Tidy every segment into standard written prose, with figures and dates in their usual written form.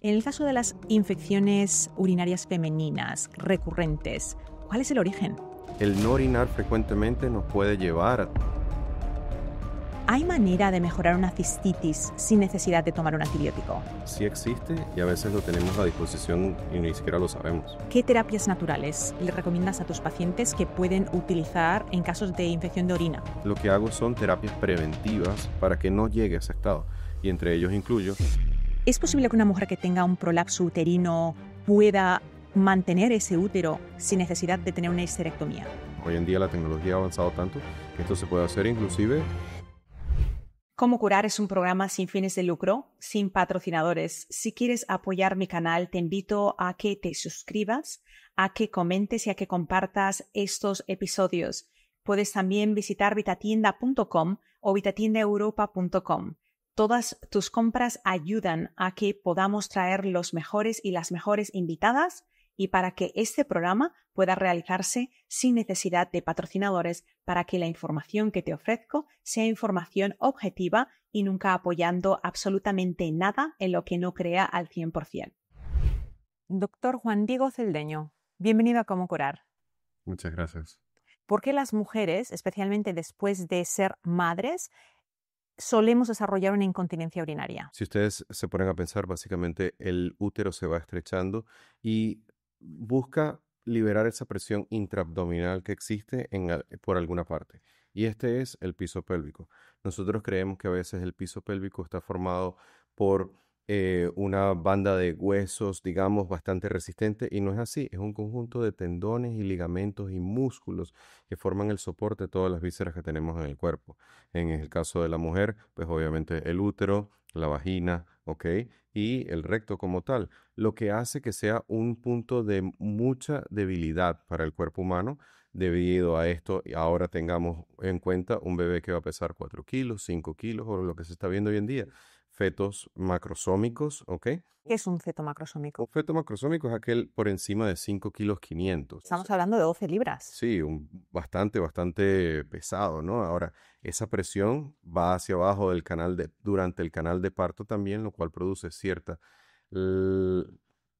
En el caso de las infecciones urinarias femeninas recurrentes, ¿cuál es el origen? El no orinar frecuentemente nos puede llevar. ¿Hay manera de mejorar una cistitis sin necesidad de tomar un antibiótico? Sí existe y a veces lo tenemos a disposición y ni siquiera lo sabemos. ¿Qué terapias naturales le recomiendas a tus pacientes que pueden utilizar en casos de infección de orina? Lo que hago son terapias preventivas para que no llegue a ese estado y entre ellos incluyo. ¿Es posible que una mujer que tenga un prolapso uterino pueda mantener ese útero sin necesidad de tener una histerectomía? Hoy en día la tecnología ha avanzado tanto que esto se puede hacer inclusive. Cómo curar es un programa sin fines de lucro, sin patrocinadores. Si quieres apoyar mi canal, te invito a que te suscribas, a que comentes y a que compartas estos episodios. Puedes también visitar vitatienda.com o vitatiendaeuropa.com. Todas tus compras ayudan a que podamos traer los mejores y las mejores invitadas y para que este programa pueda realizarse sin necesidad de patrocinadores, para que la información que te ofrezco sea información objetiva y nunca apoyando absolutamente nada en lo que no crea al 100%. Doctor Juan Diego Celdeño, bienvenido a Cómo Curar. Muchas gracias. ¿Por qué las mujeres, especialmente después de ser madres, solemos desarrollar una incontinencia urinaria? Si ustedes se ponen a pensar, básicamente el útero se va estrechando y busca liberar esa presión intraabdominal que existe por alguna parte. Y este es el piso pélvico. Nosotros creemos que a veces el piso pélvico está formado por una banda de huesos, digamos, bastante resistente, y no es así. Es un conjunto de tendones y ligamentos y músculos que forman el soporte de todas las vísceras que tenemos en el cuerpo. En el caso de la mujer, pues obviamente el útero, la vagina, ¿ok? Y el recto como tal, lo que hace que sea un punto de mucha debilidad para el cuerpo humano. Debido a esto, ahora tengamos en cuenta un bebé que va a pesar 4 kilos, 5 kilos, o lo que se está viendo hoy en día. Fetos macrosómicos, ¿ok? ¿Qué es un feto macrosómico? Un feto macrosómico es aquel por encima de 5 kilos 500. Estamos hablando de 12 libras. Sí, bastante pesado, ¿no? Ahora, esa presión va hacia abajo durante el canal de parto también, lo cual produce cierta l-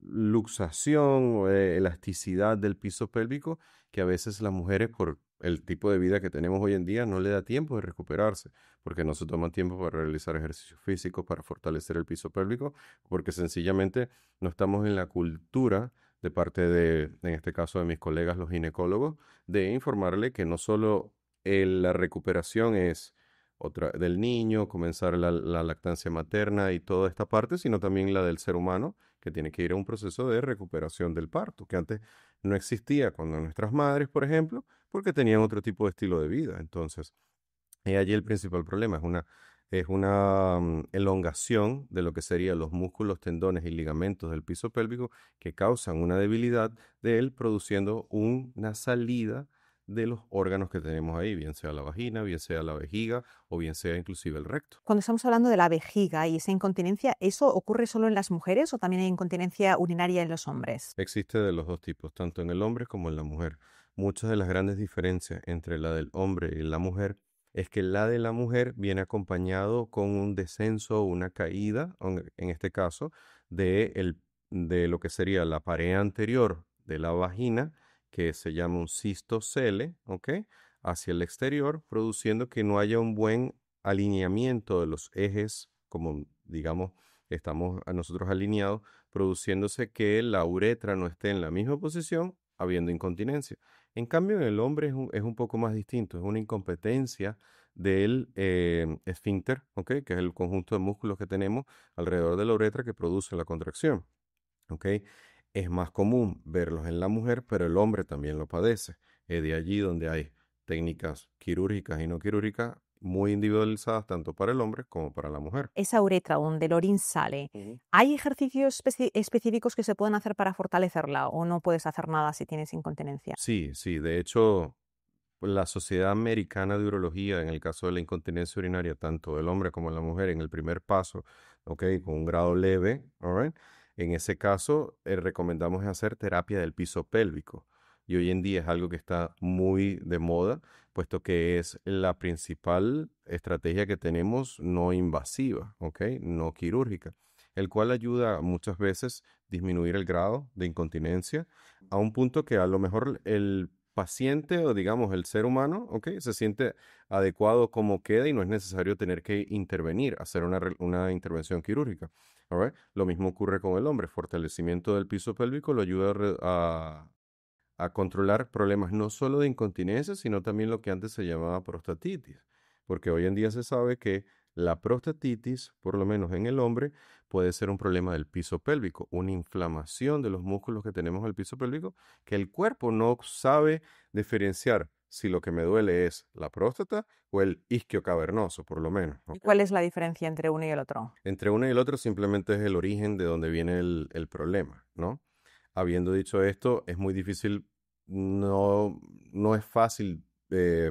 luxación o elasticidad del piso pélvico que a veces las mujeres, por el tipo de vida que tenemos hoy en día, no le da tiempo de recuperarse, porque no se toma tiempo para realizar ejercicio físico, para fortalecer el piso pélvico, porque sencillamente no estamos en la cultura de parte en este caso, de mis colegas, los ginecólogos, de informarle que no solo la recuperación es otra del niño, comenzar la lactancia materna y toda esta parte, sino también la del ser humano, que tiene que ir a un proceso de recuperación del parto, que antes no existía cuando nuestras madres, por ejemplo, porque tenían otro tipo de estilo de vida. Entonces, allí el principal problema es una elongación de lo que serían los músculos, tendones y ligamentos del piso pélvico que causan una debilidad de él, produciendo una salida de los órganos que tenemos ahí, bien sea la vagina, bien sea la vejiga o bien sea inclusive el recto. Cuando estamos hablando de la vejiga y esa incontinencia, ¿eso ocurre solo en las mujeres o también hay incontinencia urinaria en los hombres? Existe de los dos tipos, tanto en el hombre como en la mujer. Muchas de las grandes diferencias entre la del hombre y la mujer es que la de la mujer viene acompañado con un descenso o una caída, en este caso, de lo que sería la pared anterior de la vagina, que se llama un cistocele, ¿ok? Hacia el exterior, produciendo que no haya un buen alineamiento de los ejes, como digamos, estamos a nosotros alineados, produciéndose que la uretra no esté en la misma posición, habiendo incontinencia. En cambio, en el hombre es un poco más distinto, es una incompetencia del esfínter, ¿ok? Que es el conjunto de músculos que tenemos alrededor de la uretra que produce la contracción, ¿ok? Es más común verlos en la mujer, pero el hombre también lo padece. Es de allí donde hay técnicas quirúrgicas y no quirúrgicas muy individualizadas tanto para el hombre como para la mujer. Esa uretra donde el orín sale, Ujú. ¿hay ejercicios específicos que se pueden hacer para fortalecerla o no puedes hacer nada si tienes incontinencia? Sí, sí, de hecho, la Sociedad Americana de Urología, en el caso de la incontinencia urinaria, tanto del hombre como de la mujer, en el primer paso, ¿ok? Con un grado leve, all right, en ese caso, recomendamos hacer terapia del piso pélvico. Y hoy en día es algo que está muy de moda, puesto que es la principal estrategia que tenemos no invasiva, ¿ok? No quirúrgica. el cual ayuda muchas veces a disminuir el grado de incontinencia a un punto que a lo mejor el paciente o digamos el ser humano, ¿ok? Se siente adecuado como queda y no es necesario tener que intervenir, hacer una intervención quirúrgica. Alright. Lo mismo ocurre con el hombre. Fortalecimiento del piso pélvico lo ayuda a controlar problemas no solo de incontinencia, sino también lo que antes se llamaba prostatitis. Porque hoy en día se sabe que la prostatitis, por lo menos en el hombre, puede ser un problema del piso pélvico, una inflamación de los músculos que tenemos en el piso pélvico, que el cuerpo no sabe diferenciar si lo que me duele es la próstata o el isquio cavernoso, por lo menos. ¿Y ¿Ok? cuál es la diferencia entre uno y el otro? Entre uno y el otro simplemente es el origen de donde viene el problema, ¿no? Habiendo dicho esto, es muy difícil, no, no es fácil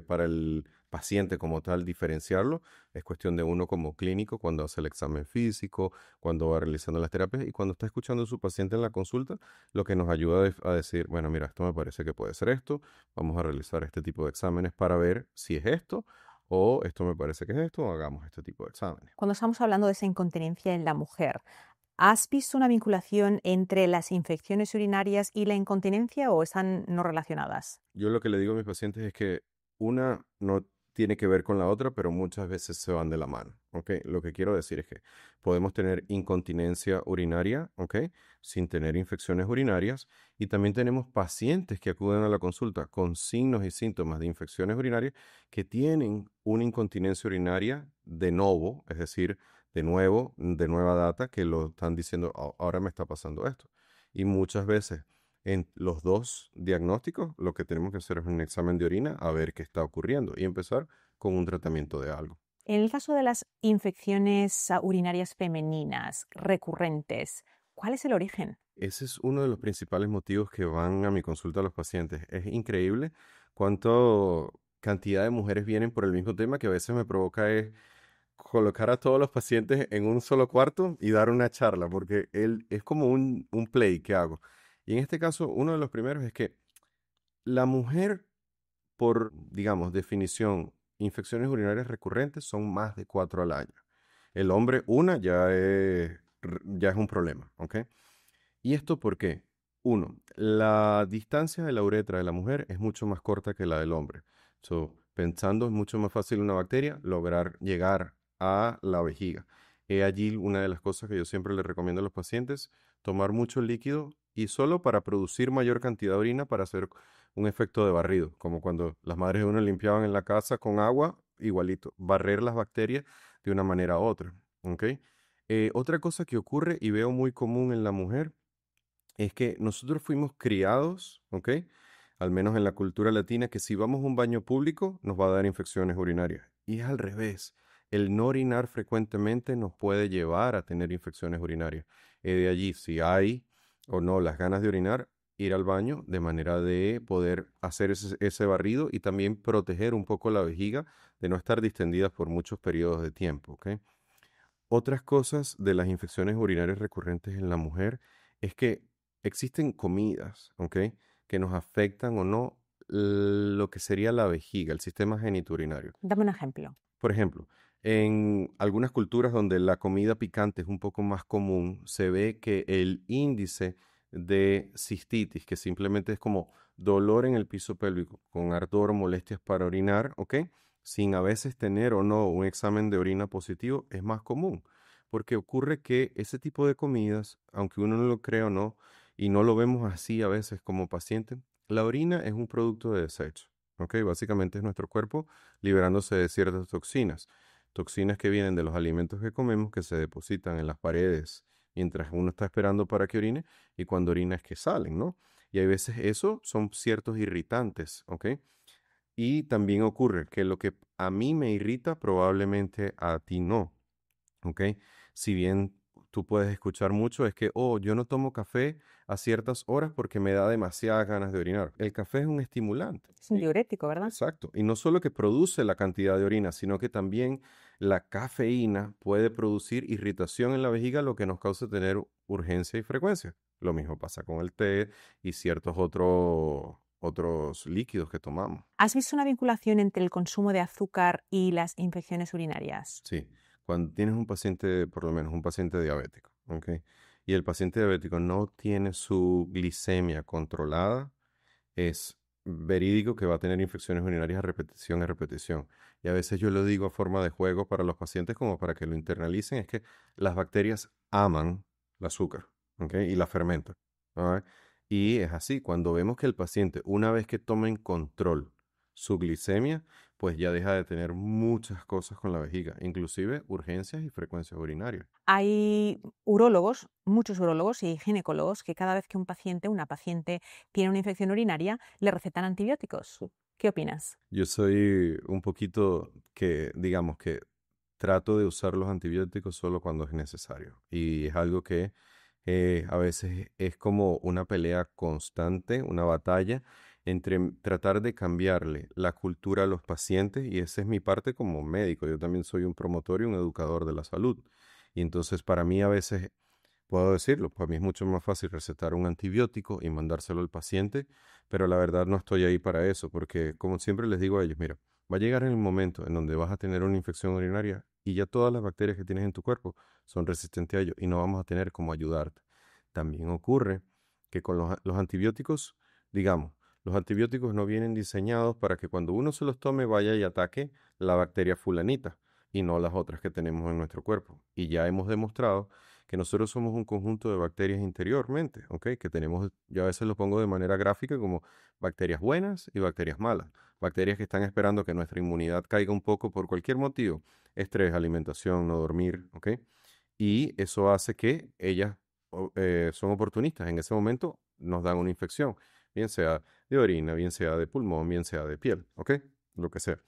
para el paciente como tal diferenciarlo. Es cuestión de uno como clínico cuando hace el examen físico, cuando va realizando las terapias y cuando está escuchando a su paciente en la consulta, lo que nos ayuda a decir, bueno, mira, esto me parece que puede ser esto, vamos a realizar este tipo de exámenes para ver si es esto o esto me parece que es esto, o hagamos este tipo de exámenes. Cuando estamos hablando de esa incontinencia en la mujer, ¿has visto una vinculación entre las infecciones urinarias y la incontinencia o están no relacionadas? Yo lo que le digo a mis pacientes es que una no tiene que ver con la otra, pero muchas veces se van de la mano, ¿ok? Lo que quiero decir es que podemos tener incontinencia urinaria, ¿ok? Sin tener infecciones urinarias. Y también tenemos pacientes que acuden a la consulta con signos y síntomas de infecciones urinarias que tienen una incontinencia urinaria de novo, es decir, de nuevo, de nueva data, que lo están diciendo, Ahora me está pasando esto". Y muchas veces en los dos diagnósticos, lo que tenemos que hacer es un examen de orina a ver qué está ocurriendo y empezar con un tratamiento de algo. En el caso de las infecciones urinarias femeninas recurrentes, ¿cuál es el origen? Ese es uno de los principales motivos que van a mi consulta a los pacientes. Es increíble cuánto cantidad de mujeres vienen por el mismo tema que a veces me provoca es colocar a todos los pacientes en un solo cuarto y dar una charla, porque él es como un play que hago. Y en este caso, uno de los primeros es que la mujer por, digamos, definición, infecciones urinarias recurrentes son más de 4 al año. El hombre, una ya es un problema, ¿ok? ¿Y esto por qué? Uno, la distancia de la uretra de la mujer es mucho más corta que la del hombre. So, pensando es mucho más fácil una bacteria lograr llegar a la vejiga. He allí una de las cosas que yo siempre le recomiendo a los pacientes, tomar mucho líquido y solo para producir mayor cantidad de orina para hacer un efecto de barrido, como cuando las madres de uno limpiaban en la casa con agua, igualito, barrer las bacterias de una manera u otra, ¿ok? Otra cosa que ocurre y veo muy común en la mujer es que nosotros fuimos criados, ¿ok? Al menos en la cultura latina, que si vamos a un baño público nos va a dar infecciones urinarias. Y es al revés. El no orinar frecuentemente nos puede llevar a tener infecciones urinarias. De allí, si hay o no las ganas de orinar, ir al baño de manera de poder hacer ese barrido y también proteger un poco la vejiga de no estar distendida por muchos periodos de tiempo, ¿ok? Otras cosas de las infecciones urinarias recurrentes en la mujer es que existen comidas, ¿ok? Que nos afectan o no lo que sería la vejiga, el sistema genitourinario. Dame un ejemplo. Por ejemplo, en algunas culturas donde la comida picante es un poco más común, se ve que el índice de cistitis, que simplemente es como dolor en el piso pélvico, con ardor o molestias para orinar, ¿ok? Sin a veces tener o no un examen de orina positivo, es más común. Porque ocurre que ese tipo de comidas, aunque uno no lo crea o no, y no lo vemos así a veces como paciente, la orina es un producto de desecho, ¿ok? Básicamente es nuestro cuerpo liberándose de ciertas toxinas. Toxinas que vienen de los alimentos que comemos que se depositan en las paredes mientras uno está esperando para que orine y cuando orina es que salen, ¿no? Y hay veces eso son ciertos irritantes, ¿ok? Y también ocurre que lo que a mí me irrita probablemente a ti no. ¿Ok? Si bien tú puedes escuchar mucho, es que, yo no tomo café a ciertas horas porque me da demasiadas ganas de orinar. El café es un estimulante. Es un diurético, ¿verdad? Exacto. Y no solo que produce la cantidad de orina, sino que también la cafeína puede producir irritación en la vejiga, lo que nos causa tener urgencia y frecuencia. Lo mismo pasa con el té y ciertos otros líquidos que tomamos. ¿Has visto una vinculación entre el consumo de azúcar y las infecciones urinarias? Sí, cuando tienes un paciente, por lo menos un paciente diabético, ¿ok? Y el paciente diabético no tiene su glicemia controlada, es verídico que va a tener infecciones urinarias a repetición y repetición. Y a veces yo lo digo a forma de juego para los pacientes como para que lo internalicen, es que las bacterias aman el azúcar, ¿ok? Y la fermentan. ¿Alright? Y es así, cuando vemos que el paciente, una vez que toma en control su glicemia, pues ya deja de tener muchas cosas con la vejiga, inclusive urgencias y frecuencias urinarias. Hay urólogos, muchos urólogos y ginecólogos que cada vez que un paciente, una paciente tiene una infección urinaria, le recetan antibióticos. ¿Qué opinas? Yo soy un poquito que, digamos que trato de usar los antibióticos solo cuando es necesario. Y es algo que a veces es como una pelea constante, una batalla entre tratar de cambiarle la cultura a los pacientes, y esa es mi parte como médico. Yo también soy un promotor y un educador de la salud. Y entonces para mí a veces puedo decirlo, para mí es mucho más fácil recetar un antibiótico y mandárselo al paciente, pero la verdad no estoy ahí para eso, porque como siempre les digo a ellos, mira, va a llegar en el momento en donde vas a tener una infección urinaria y ya todas las bacterias que tienes en tu cuerpo son resistentes a ello y no vamos a tener cómo ayudarte. También ocurre que con los antibióticos, digamos, los antibióticos no vienen diseñados para que cuando uno se los tome vaya y ataque la bacteria fulanita y no las otras que tenemos en nuestro cuerpo. Y ya hemos demostrado que nosotros somos un conjunto de bacterias interiormente, ¿ok? Que tenemos, yo a veces lo pongo de manera gráfica como bacterias buenas y bacterias malas. Bacterias que están esperando que nuestra inmunidad caiga un poco por cualquier motivo, estrés, alimentación, no dormir, ¿ok? Y eso hace que ellas son oportunistas. En ese momento nos dan una infección, bien sea de orina, bien sea de pulmón, bien sea de piel, ¿ok? Lo que sea.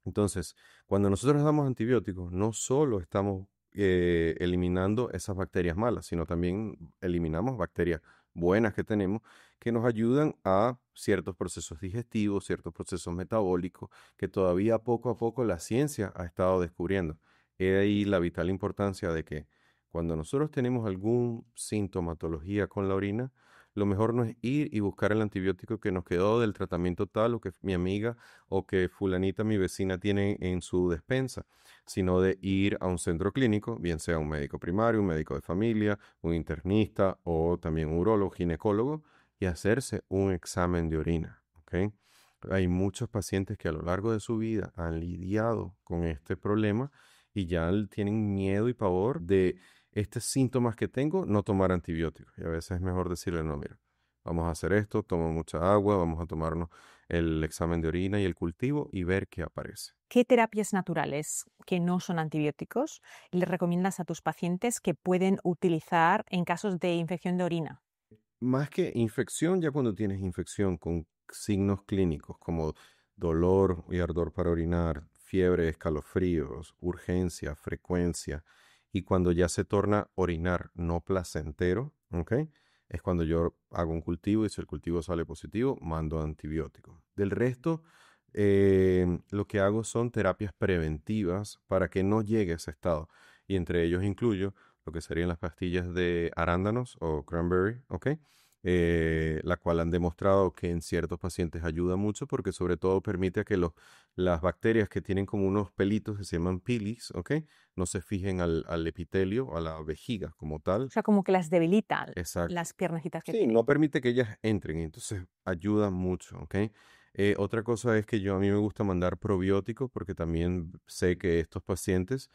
Entonces, cuando nosotros damos antibióticos, no solo estamos eliminando esas bacterias malas, sino también eliminamos bacterias buenas que tenemos que nos ayudan a ciertos procesos digestivos, ciertos procesos metabólicos que todavía poco a poco la ciencia ha estado descubriendo. He ahí la vital importancia de que cuando nosotros tenemos alguna sintomatología con la orina, lo mejor no es ir y buscar el antibiótico que nos quedó del tratamiento tal o que mi amiga o que fulanita, mi vecina, tiene en su despensa, sino de ir a un centro clínico, bien sea un médico primario, un médico de familia, un internista o también un urólogo, ginecólogo, y hacerse un examen de orina, ¿ok? Hay muchos pacientes que a lo largo de su vida han lidiado con este problema y ya tienen miedo y pavor de estos síntomas que tengo, no tomar antibióticos. Y a veces es mejor decirle, no, mira, vamos a hacer esto, toma mucha agua, vamos a tomarnos el examen de orina y el cultivo y ver qué aparece. ¿Qué terapias naturales que no son antibióticos le recomiendas a tus pacientes que pueden utilizar en casos de infección de orina? Más que infección, ya cuando tienes infección con signos clínicos como dolor y ardor para orinar, fiebre, escalofríos, urgencia, frecuencia, y cuando ya se torna orinar no placentero, ¿ok? Es cuando yo hago un cultivo y si el cultivo sale positivo, mando antibióticos. Del resto, lo que hago son terapias preventivas para que no llegue a ese estado. Y entre ellos incluyo lo que serían las pastillas de arándanos o cranberry, ¿ok? La cual han demostrado que en ciertos pacientes ayuda mucho porque sobre todo permite que las bacterias que tienen como unos pelitos que se llaman pilis, ¿ok? No se fijen al epitelio, a la vejiga como O tal. sea, como que las debilita Exacto. las piernecitas que Sí, tienen. no permite que ellas entren, y entonces ayuda mucho, ¿ok? Otra cosa es que a mí me gusta mandar probióticos porque también sé que estos pacientes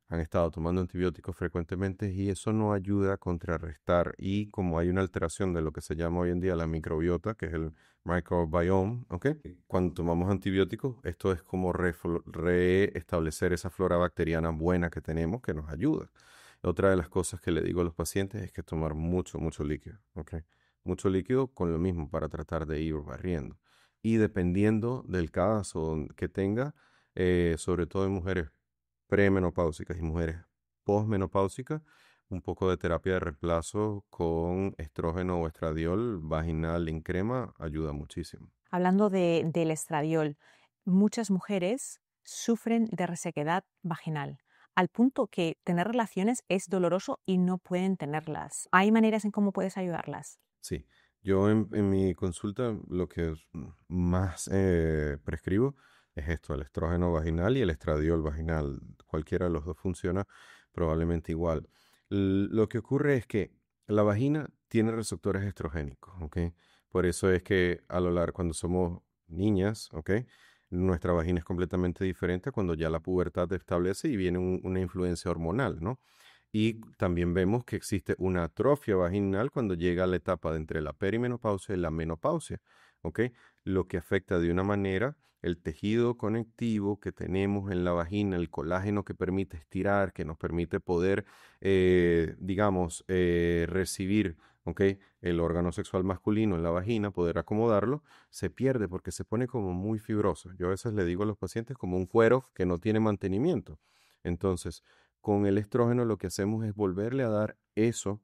han estado tomando antibióticos frecuentemente y eso no ayuda a contrarrestar. Y como hay una alteración de lo que se llama hoy en día la microbiota, que es el microbiome, ¿ok? Cuando tomamos antibióticos, esto es como reestablecer esa flora bacteriana buena que tenemos que nos ayuda. Otra de las cosas que le digo a los pacientes es que tomar mucho, mucho líquido, ¿ok? Mucho líquido con lo mismo para tratar de ir barriendo. Y dependiendo del caso que tenga, sobre todo en mujeres premenopáusicas y mujeres posmenopáusicas, un poco de terapia de reemplazo con estrógeno o estradiol vaginal en crema ayuda muchísimo. Hablando del estradiol, muchas mujeres sufren de resequedad vaginal, al punto que tener relaciones es doloroso y no pueden tenerlas. ¿Hay maneras en cómo puedes ayudarlas? Sí, yo en mi consulta lo que más prescribo es esto, el estrógeno vaginal y el estradiol vaginal. Cualquiera de los dos funciona probablemente igual. Lo que ocurre es que la vagina tiene receptores estrogénicos, ¿ok? Por eso es que a lo largo, cuando somos niñas, ¿ok? Nuestra vagina es completamente diferente a cuando ya la pubertad establece y viene una influencia hormonal, ¿no? Y también vemos que existe una atrofia vaginal cuando llega a la etapa de entre la perimenopausia y la menopausia, ¿ok? Lo que afecta de una manera el tejido conectivo que tenemos en la vagina, el colágeno que permite estirar, que nos permite poder, digamos, recibir, ¿ok? El órgano sexual masculino en la vagina, poder acomodarlo, se pierde porque se pone como muy fibroso. Yo a veces le digo a los pacientes como un cuero que no tiene mantenimiento. Entonces, con el estrógeno lo que hacemos es volverle a dar eso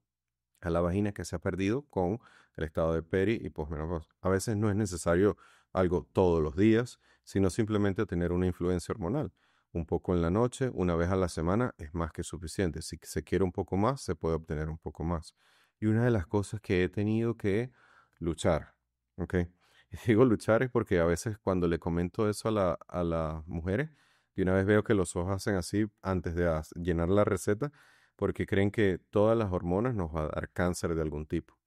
a la vagina que se ha perdido con el estado de peri y posmenopausia. A veces no es necesario algo todos los días, sino simplemente tener una influencia hormonal. Un poco en la noche, una vez a la semana es más que suficiente. Si se quiere un poco más, se puede obtener un poco más. Y una de las cosas que he tenido que luchar, ¿ok? Y digo luchar es porque a veces cuando le comento eso a las mujeres, de una vez veo que los ojos hacen así antes de llenar la receta porque creen que todas las hormonas nos va a dar cáncer de algún tipo.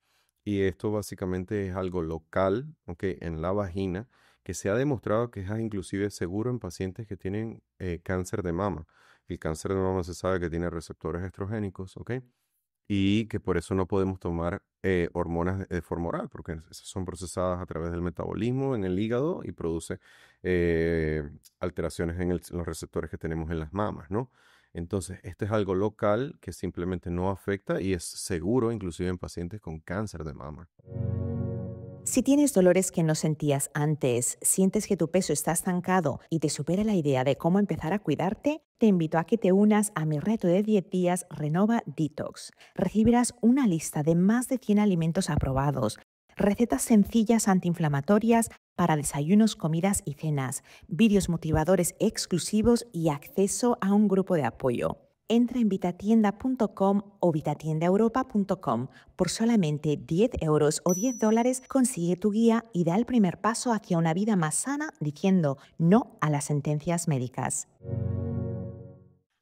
Y esto básicamente es algo local, ¿ok? En la vagina, que se ha demostrado que es inclusive seguro en pacientes que tienen cáncer de mama. El cáncer de mama se sabe que tiene receptores estrogénicos, ¿ok? Y que por eso no podemos tomar hormonas de forma oral, porque esas son procesadas a través del metabolismo en el hígado y produce eh, alteraciones en los receptores que tenemos en las mamas, ¿no? Entonces, este es algo local que simplemente no afecta y es seguro inclusive en pacientes con cáncer de mama. Si tienes dolores que no sentías antes, sientes que tu peso está estancado y te supera la idea de cómo empezar a cuidarte, te invito a que te unas a mi reto de 10 días Renova Detox. Recibirás una lista de más de 100 alimentos aprobados, recetas sencillas antiinflamatorias para desayunos, comidas y cenas, vídeos motivadores exclusivos y acceso a un grupo de apoyo. Entra en vitatienda.com o vitatiendaeuropa.com. Por solamente 10 euros o $10 consigue tu guía y da el primer paso hacia una vida más sana diciendo no a las sentencias médicas.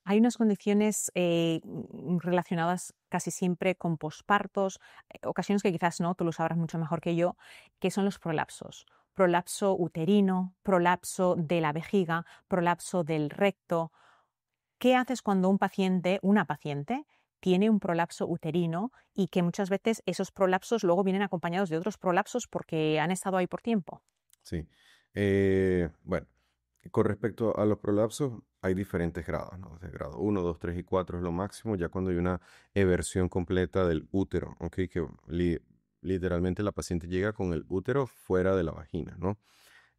Hay unas condiciones relacionadas casi siempre con pospartos, ocasiones que quizás no, tú lo sabrás mucho mejor que yo, que son los prolapsos. Prolapso uterino, prolapso de la vejiga, prolapso del recto. ¿Qué haces cuando una paciente, tiene un prolapso uterino y que muchas veces esos prolapsos luego vienen acompañados de otros prolapsos porque han estado ahí por tiempo? Sí. Bueno, con respecto a los prolapsos, hay diferentes grados, ¿no? De grado 1, 2, 3 y 4 es lo máximo, ya cuando hay una eversión completa del útero, ¿ok? Que literalmente la paciente llega con el útero fuera de la vagina, ¿no?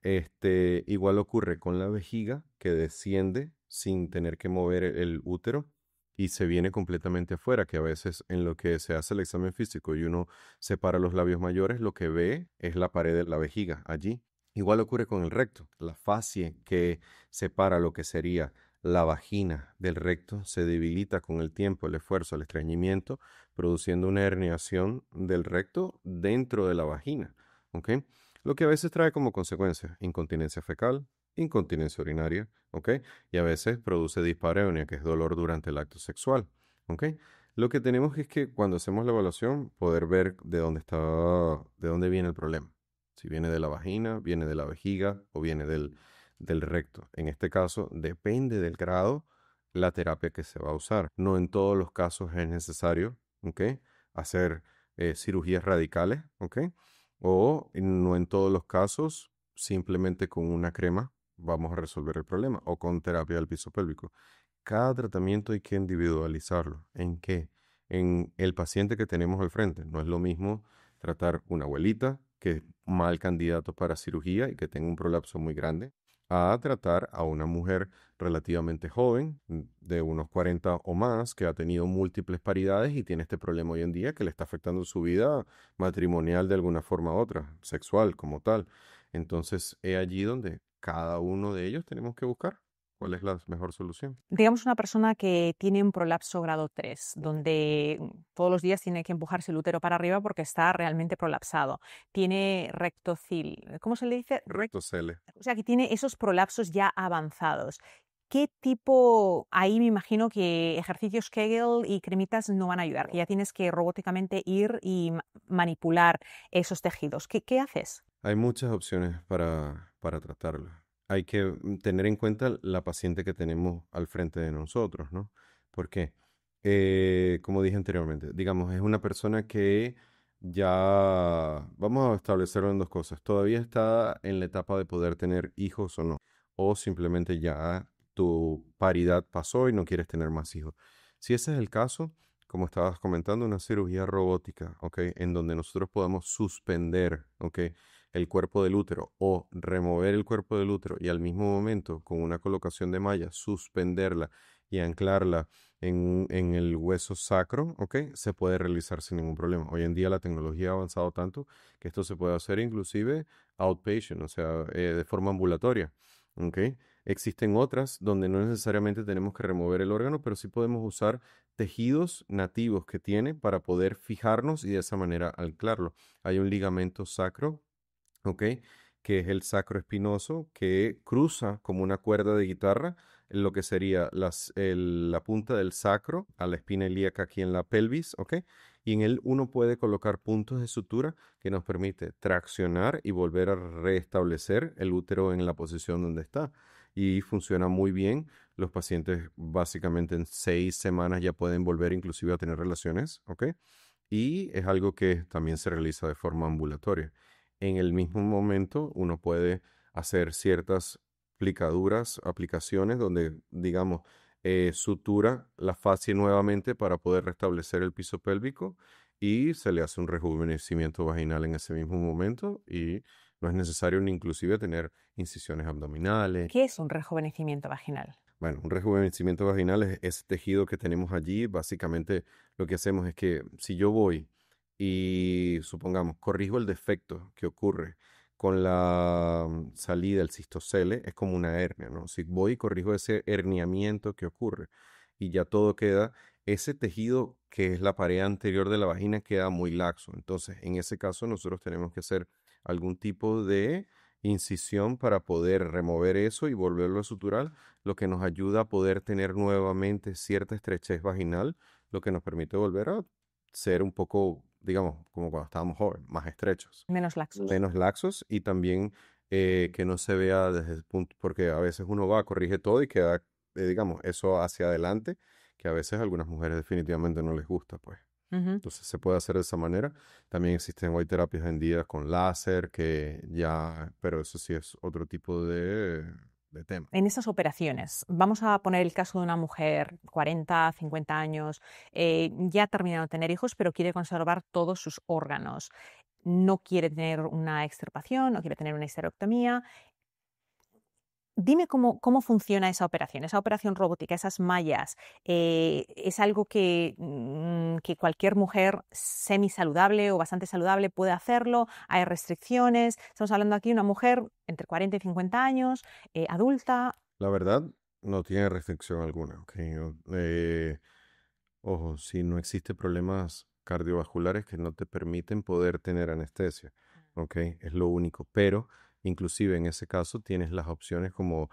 Igual ocurre con la vejiga que desciende sin tener que mover el útero y se viene completamente afuera, que a veces en lo que se hace el examen físico y uno separa los labios mayores, lo que ve es la pared de la vejiga allí. Igual ocurre con el recto, la fascie que separa lo que sería la vagina del recto se debilita con el tiempo, el esfuerzo, el estreñimiento, produciendo una herniación del recto dentro de la vagina, ¿ok? Lo que a veces trae como consecuencia incontinencia fecal, incontinencia urinaria, ¿ok? Y a veces produce dispareunia, que es dolor durante el acto sexual, ¿ok? Lo que tenemos es que cuando hacemos la evaluación, poder ver de dónde viene el problema. Si viene de la vagina, viene de la vejiga o viene del recto. En este caso, depende del grado la terapia que se va a usar. No en todos los casos es necesario, ¿ok? Hacer cirugías radicales, ¿ok? O no en todos los casos, simplemente con una crema vamos a resolver el problema o con terapia del piso pélvico. Cada tratamiento hay que individualizarlo. ¿En qué? En el paciente que tenemos al frente. No es lo mismo tratar una abuelita que es mal candidato para cirugía y que tenga un prolapso muy grande, a tratar a una mujer relativamente joven, de unos 40 o más, que ha tenido múltiples paridades y tiene este problema hoy en día que le está afectando su vida matrimonial de alguna forma u otra, sexual como tal. Entonces, es allí donde cada uno de ellos tenemos que buscar cuál es la mejor solución. Digamos una persona que tiene un prolapso grado 3, donde todos los días tiene que empujarse el útero para arriba porque está realmente prolapsado. Tiene rectocil, ¿cómo se le dice? Recto cele. O sea, que tiene esos prolapsos ya avanzados. ¿Qué tipo? Ahí me imagino que ejercicios Kegel y cremitas no van a ayudar, que ya tienes que robóticamente ir y manipular esos tejidos. ¿Qué haces? Hay muchas opciones para tratarlo. Hay que tener en cuenta la paciente que tenemos al frente de nosotros, ¿no? ¿Por qué? Como dije anteriormente, digamos, es una persona que ya, vamos a establecerlo en dos cosas, todavía está en la etapa de poder tener hijos o no, o simplemente ya tu paridad pasó y no quieres tener más hijos. Si ese es el caso, como estabas comentando, una cirugía robótica, ¿ok? En donde nosotros podamos suspender, ¿ok? El cuerpo del útero o remover el cuerpo del útero y al mismo momento con una colocación de malla suspenderla y anclarla en el hueso sacro, ¿ok? Se puede realizar sin ningún problema. Hoy en día la tecnología ha avanzado tanto que esto se puede hacer inclusive outpatient, o sea, de forma ambulatoria, ¿ok? Existen otras donde no necesariamente tenemos que remover el órgano, pero sí podemos usar tejidos nativos que tiene para poder fijarnos y de esa manera anclarlo. Hay un ligamento sacro, ¿ok? Que es el sacro espinoso, que cruza como una cuerda de guitarra lo que sería la punta del sacro a la espina ilíaca aquí en la pelvis, ¿ok? Y en él uno puede colocar puntos de sutura que nos permite traccionar y volver a restablecer el útero en la posición donde está. Y funciona muy bien. Los pacientes básicamente en 6 semanas ya pueden volver inclusive a tener relaciones, ¿ok? Y es algo que también se realiza de forma ambulatoria. En el mismo momento uno puede hacer ciertas aplicaciones donde, digamos, sutura la fascia nuevamente para poder restablecer el piso pélvico y se le hace un rejuvenecimiento vaginal en ese mismo momento y no es necesario ni inclusive tener incisiones abdominales. ¿Qué es un rejuvenecimiento vaginal? Bueno, un rejuvenecimiento vaginal es ese tejido que tenemos allí. Básicamente lo que hacemos es que si yo voy y supongamos corrijo el defecto que ocurre con la salida del cistocele, es como una hernia, ¿no? Si voy y corrijo ese herniamiento que ocurre y ya todo queda, ese tejido que es la pared anterior de la vagina queda muy laxo. Entonces, en ese caso nosotros tenemos que hacer algún tipo de incisión para poder remover eso y volverlo a suturar, lo que nos ayuda a poder tener nuevamente cierta estrechez vaginal, lo que nos permite volver a ser un poco, digamos, como cuando estábamos jóvenes, más estrechos, Menos laxos. menos laxos y también que no se vea desde el punto, porque a veces uno va, corrige todo y queda, digamos, eso hacia adelante, que a veces a algunas mujeres definitivamente no les gusta, pues. Ujú. Entonces se puede hacer de esa manera. También existen hoy terapias vendidas con láser, que ya, pero eso sí es otro tipo de tema. En esas operaciones, vamos a poner el caso de una mujer, 40, 50 años, ya ha terminado de tener hijos, pero quiere conservar todos sus órganos. No quiere tener una extirpación, no quiere tener una histerectomía. Dime cómo funciona esa operación robótica, esas mallas. ¿Es algo que cualquier mujer semisaludable o bastante saludable puede hacerlo? ¿Hay restricciones? Estamos hablando aquí de una mujer entre 40 y 50 años, adulta. La verdad, no tiene restricción alguna, ¿ok? Ojo, si no existe problemas cardiovasculares que no te permiten poder tener anestesia, ¿ok? Es lo único. Pero, inclusive en ese caso, tienes las opciones como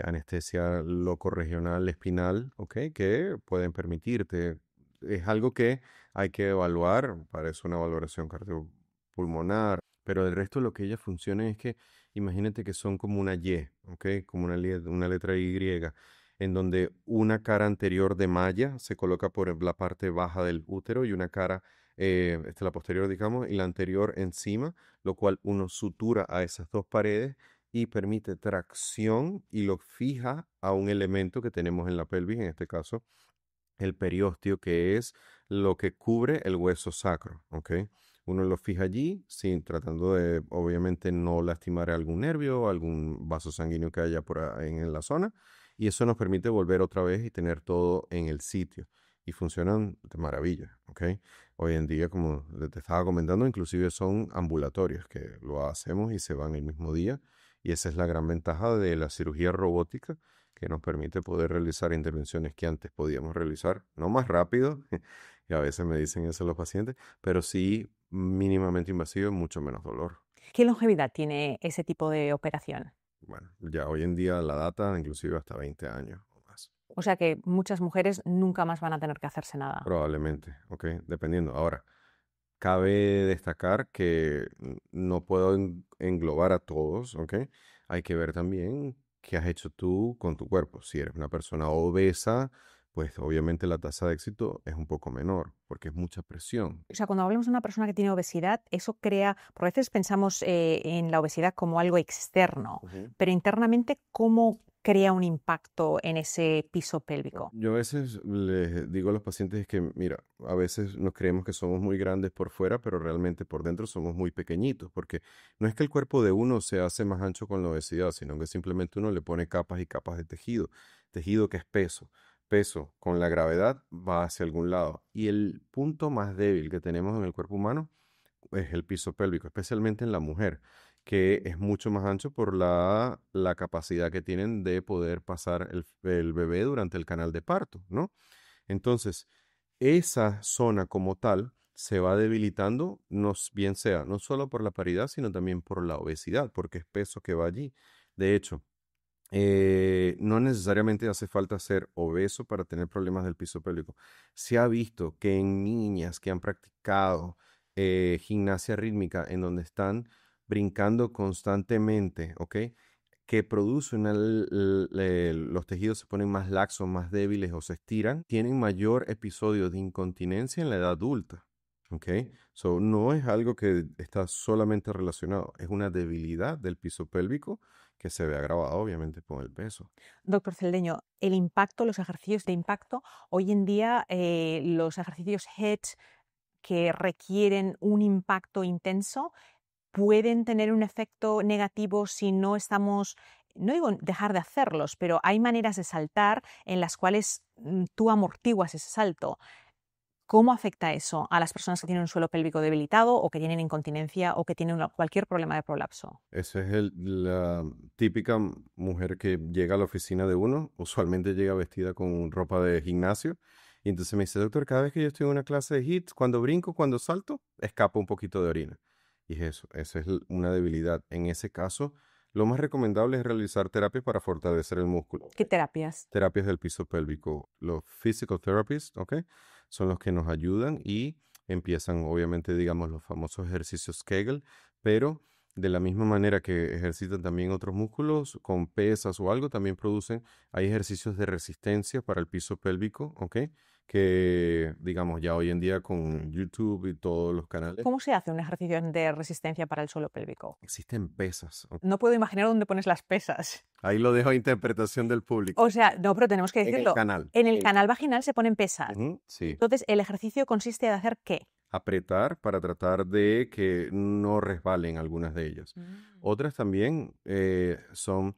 anestesia locorregional espinal, ¿ok? Que pueden permitirte. Es algo que hay que evaluar, para eso una valoración cardiopulmonar. Pero el resto de lo que ellas funcionan es que, imagínate que son como una Y, ¿ok? Como una letra Y en donde una cara anterior de malla se coloca por la parte baja del útero y una cara, la posterior, digamos, y la anterior encima, lo cual uno sutura a esas dos paredes y permite tracción y lo fija a un elemento que tenemos en la pelvis, en este caso el periósteo, que es lo que cubre el hueso sacro, ¿ok? Uno lo fija allí, sin tratando de, obviamente, no lastimar algún nervio o algún vaso sanguíneo que haya en la zona, y eso nos permite volver otra vez y tener todo en el sitio. Y funcionan de maravilla, ¿ok? Hoy en día, como te estaba comentando, inclusive son ambulatorios, que lo hacemos y se van el mismo día, y esa es la gran ventaja de la cirugía robótica, que nos permite poder realizar intervenciones que antes podíamos realizar, no más rápido, y a veces me dicen eso los pacientes, pero sí mínimamente invasivo y mucho menos dolor. ¿Qué longevidad tiene ese tipo de operación? bueno, ya hoy en día la data inclusive hasta 20 años o más. O sea que muchas mujeres nunca más van a tener que hacerse nada. Probablemente, ¿ok? Dependiendo. Ahora, cabe destacar que no puedo englobar a todos, ¿ok? Hay que ver también qué has hecho tú con tu cuerpo. Si eres una persona obesa, pues obviamente la tasa de éxito es un poco menor, porque es mucha presión. O sea, cuando hablamos de una persona que tiene obesidad, eso crea, porque a veces pensamos en la obesidad como algo externo, Ujú. pero internamente, ¿cómo crea un impacto en ese piso pélvico? Yo a veces les digo a los pacientes que, mira, a veces nos creemos que somos muy grandes por fuera, pero realmente por dentro somos muy pequeñitos, porque no es que el cuerpo de uno se hace más ancho con la obesidad, sino que simplemente uno le pone capas y capas de tejido, tejido que es peso. Peso con la gravedad va hacia algún lado. Y el punto más débil que tenemos en el cuerpo humano es el piso pélvico, especialmente en la mujer, que es mucho más ancho por la capacidad que tienen de poder pasar el bebé durante el canal de parto, ¿no? Entonces, esa zona como tal se va debilitando, bien sea no solo por la paridad, sino también por la obesidad, porque es peso que va allí. De hecho, no necesariamente hace falta ser obeso para tener problemas del piso pélvico. Se ha visto que en niñas que han practicado gimnasia rítmica, en donde están brincando constantemente, ¿ok? Que producen los tejidos se ponen más laxos, más débiles o se estiran, tienen mayor episodio de incontinencia en la edad adulta, ¿ok? So, no es algo que está solamente relacionado, es una debilidad del piso pélvico que se ve agravado obviamente con el peso. Doctor Celdeño, el impacto, los ejercicios de impacto, hoy en día los ejercicios HIIT que requieren un impacto intenso pueden tener un efecto negativo si no estamos, no digo dejar de hacerlos, pero hay maneras de saltar en las cuales tú amortiguas ese salto. ¿Cómo afecta eso a las personas que tienen un suelo pélvico debilitado o que tienen incontinencia o que tienen cualquier problema de prolapso? Esa es la típica mujer que llega a la oficina de uno, usualmente llega vestida con ropa de gimnasio, y entonces me dice, doctor, cada vez que yo estoy en una clase de HIIT, cuando brinco, cuando salto, escapa un poquito de orina. Y es eso, esa es una debilidad. En ese caso, lo más recomendable es realizar terapias para fortalecer el músculo. ¿Qué terapias? Terapias del piso pélvico. Los physical therapists, ¿ok? Son los que nos ayudan y empiezan, obviamente, digamos, los famosos ejercicios Kegel, pero de la misma manera que ejercitan también otros músculos, con pesas o algo, también producen, hay ejercicios de resistencia para el piso pélvico, ¿ok? Que, digamos, ya hoy en día con YouTube y todos los canales, ¿Cómo se hace un ejercicio de resistencia para el suelo pélvico? existen pesas, ¿ok? No puedo imaginar dónde pones las pesas. Ahí lo dejo a interpretación del público. O sea, no, pero tenemos que En el decirlo. canal. En el Sí. canal vaginal se ponen pesas. Ujú, sí. Entonces, ¿el ejercicio consiste en hacer qué? Apretar para tratar de que no resbalen algunas de ellas. Otras también son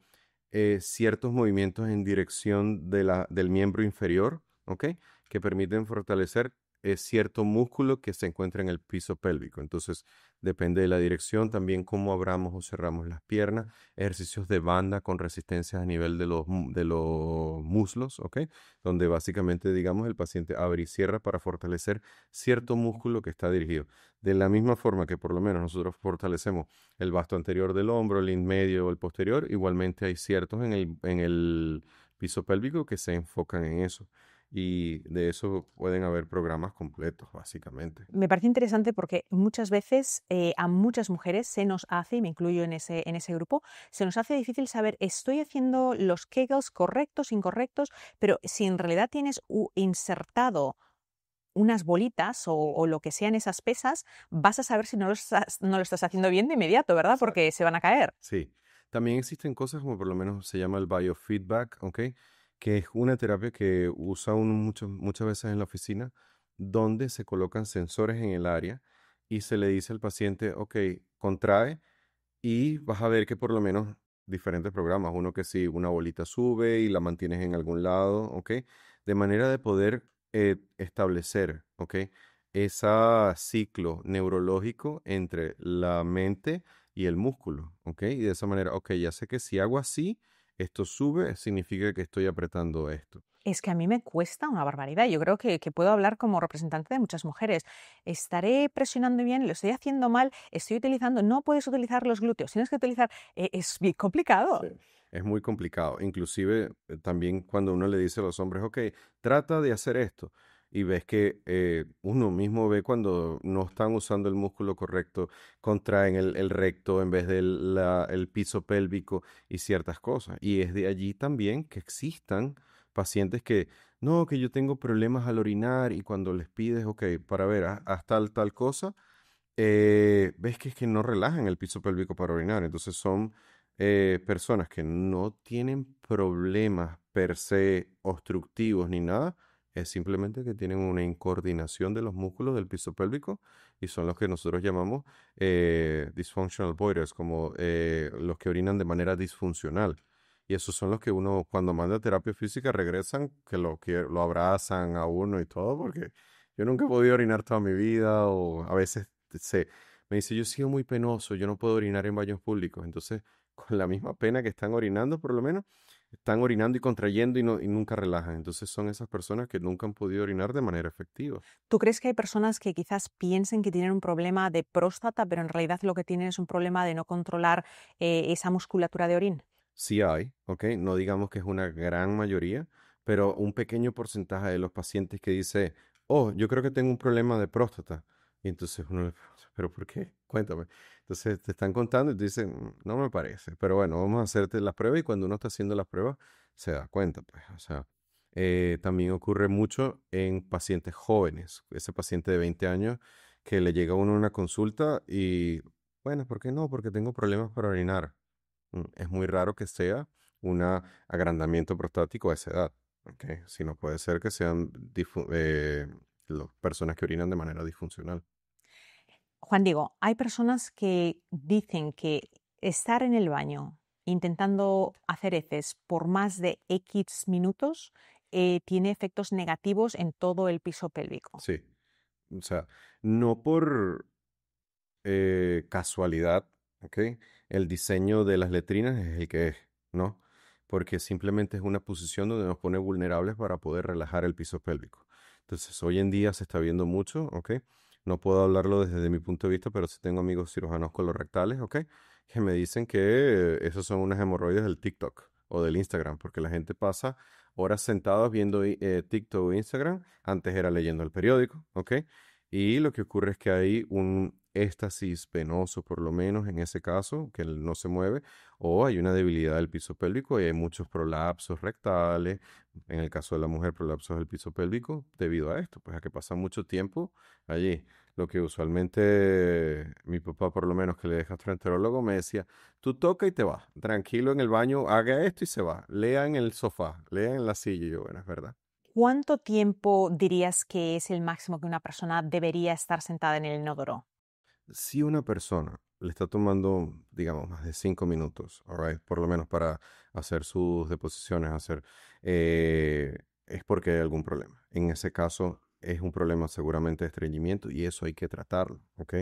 ciertos movimientos en dirección del miembro inferior, ¿ok? Que permiten fortalecer cierto músculo que se encuentra en el piso pélvico. Entonces, depende de la dirección, también cómo abramos o cerramos las piernas, ejercicios de banda con resistencia a nivel de los muslos, ¿ok? Donde básicamente, digamos, el paciente abre y cierra para fortalecer cierto músculo que está dirigido. De la misma forma que por lo menos nosotros fortalecemos el vasto anterior del hombro, el medio o el posterior, igualmente hay ciertos en el piso pélvico que se enfocan en eso. Y de eso pueden haber programas completos, básicamente. Me parece interesante porque muchas veces a muchas mujeres se nos hace, y me incluyo en ese grupo, se nos hace difícil saber, estoy haciendo los Kegels correctos, incorrectos, pero si en realidad tienes insertado unas bolitas o lo que sean esas pesas, vas a saber si no lo estás haciendo bien de inmediato, ¿verdad? Porque se van a caer. Sí. También existen cosas como por lo menos se llama el biofeedback, ¿ok? Que es una terapia que usa uno muchas veces en la oficina, donde se colocan sensores en el área y se le dice al paciente, ok, contrae y vas a ver que por lo menos diferentes programas, uno que si una bolita sube y la mantienes en algún lado, ¿ok? De manera de poder establecer, ¿ok? Ese ciclo neurológico entre la mente y el músculo, ¿ok? Y de esa manera, ok, ya sé que si hago así, esto sube, significa que estoy apretando esto. Es que a mí me cuesta una barbaridad. Yo creo que puedo hablar como representante de muchas mujeres. Estaré presionando bien, lo estoy haciendo mal, estoy utilizando, no puedes utilizar los glúteos, tienes que utilizar, es bien complicado. Sí. Es muy complicado. Inclusive también cuando uno le dice a los hombres, ok, trata de hacer esto. Y ves que uno mismo ve cuando no están usando el músculo correcto, contraen el recto en vez del el piso pélvico y ciertas cosas. Y es de allí también que existan pacientes que, no, que yo tengo problemas al orinar y cuando les pides, ok, para ver, haz tal cosa, ves que es que no relajan el piso pélvico para orinar. Entonces son personas que no tienen problemas per se obstructivos ni nada, es simplemente que tienen una incoordinación de los músculos del piso pélvico y son los que nosotros llamamos dysfunctional voiders, como los que orinan de manera disfuncional. Y esos son los que uno, cuando manda terapia física, regresan, que lo abrazan a uno y todo, porque yo nunca he podido orinar toda mi vida, o a veces me dice, yo he sido muy penoso, yo no puedo orinar en baños públicos. Entonces, con la misma pena que están orinando, por lo menos, están orinando y contrayendo y nunca relajan. Entonces, son esas personas que nunca han podido orinar de manera efectiva. ¿Tú crees que hay personas que quizás piensen que tienen un problema de próstata, pero en realidad lo que tienen es un problema de no controlar esa musculatura de orín? Sí hay, ¿ok? No digamos que es una gran mayoría, pero un pequeño porcentaje de los pacientes que dice, oh, yo creo que tengo un problema de próstata. Y entonces uno le pregunta, ¿pero por qué? Cuéntame. Entonces te están contando y te dicen, no me parece, pero bueno, vamos a hacerte las pruebas y cuando uno está haciendo las pruebas se da cuenta, pues. O sea, también ocurre mucho en pacientes jóvenes, ese paciente de 20 años que le llega a uno una consulta y, bueno, ¿por qué no? Porque tengo problemas para orinar. Es muy raro que sea un agrandamiento prostático a esa edad. ¿Ok? Si no puede ser que sean personas que orinan de manera disfuncional. Juan Diego, hay personas que dicen que estar en el baño intentando hacer heces por más de X minutos tiene efectos negativos en todo el piso pélvico. Sí. O sea, no por casualidad, ¿ok? El diseño de las letrinas es el que es, ¿no? Porque simplemente es una posición donde nos pone vulnerables para poder relajar el piso pélvico. Entonces, hoy en día se está viendo mucho, ¿ok? No puedo hablarlo desde mi punto de vista, pero sí tengo amigos cirujanos colorectales, ¿ok? Que me dicen que esos son unas hemorroides del TikTok o del Instagram, porque la gente pasa horas sentadas viendo TikTok o Instagram, antes era leyendo el periódico, ¿ok? Y lo que ocurre es que hay un éxtasis venoso, por lo menos en ese caso, que él no se mueve, o hay una debilidad del piso pélvico y hay muchos prolapsos rectales, en el caso de la mujer, prolapsos del piso pélvico, debido a esto, pues a que pasa mucho tiempo allí. Lo que usualmente mi papá, por lo menos que le deja gastroenterólogo, me decía, tú toca y te vas, tranquilo en el baño, haga esto y se va, lea en el sofá, lea en la silla, y yo, bueno, es verdad. ¿Cuánto tiempo dirías que es el máximo que una persona debería estar sentada en el inodoro? Si una persona le está tomando, digamos, más de 5 minutos, alright, por lo menos para hacer sus deposiciones, es porque hay algún problema. En ese caso, es un problema seguramente de estreñimiento y eso hay que tratarlo, ¿ok?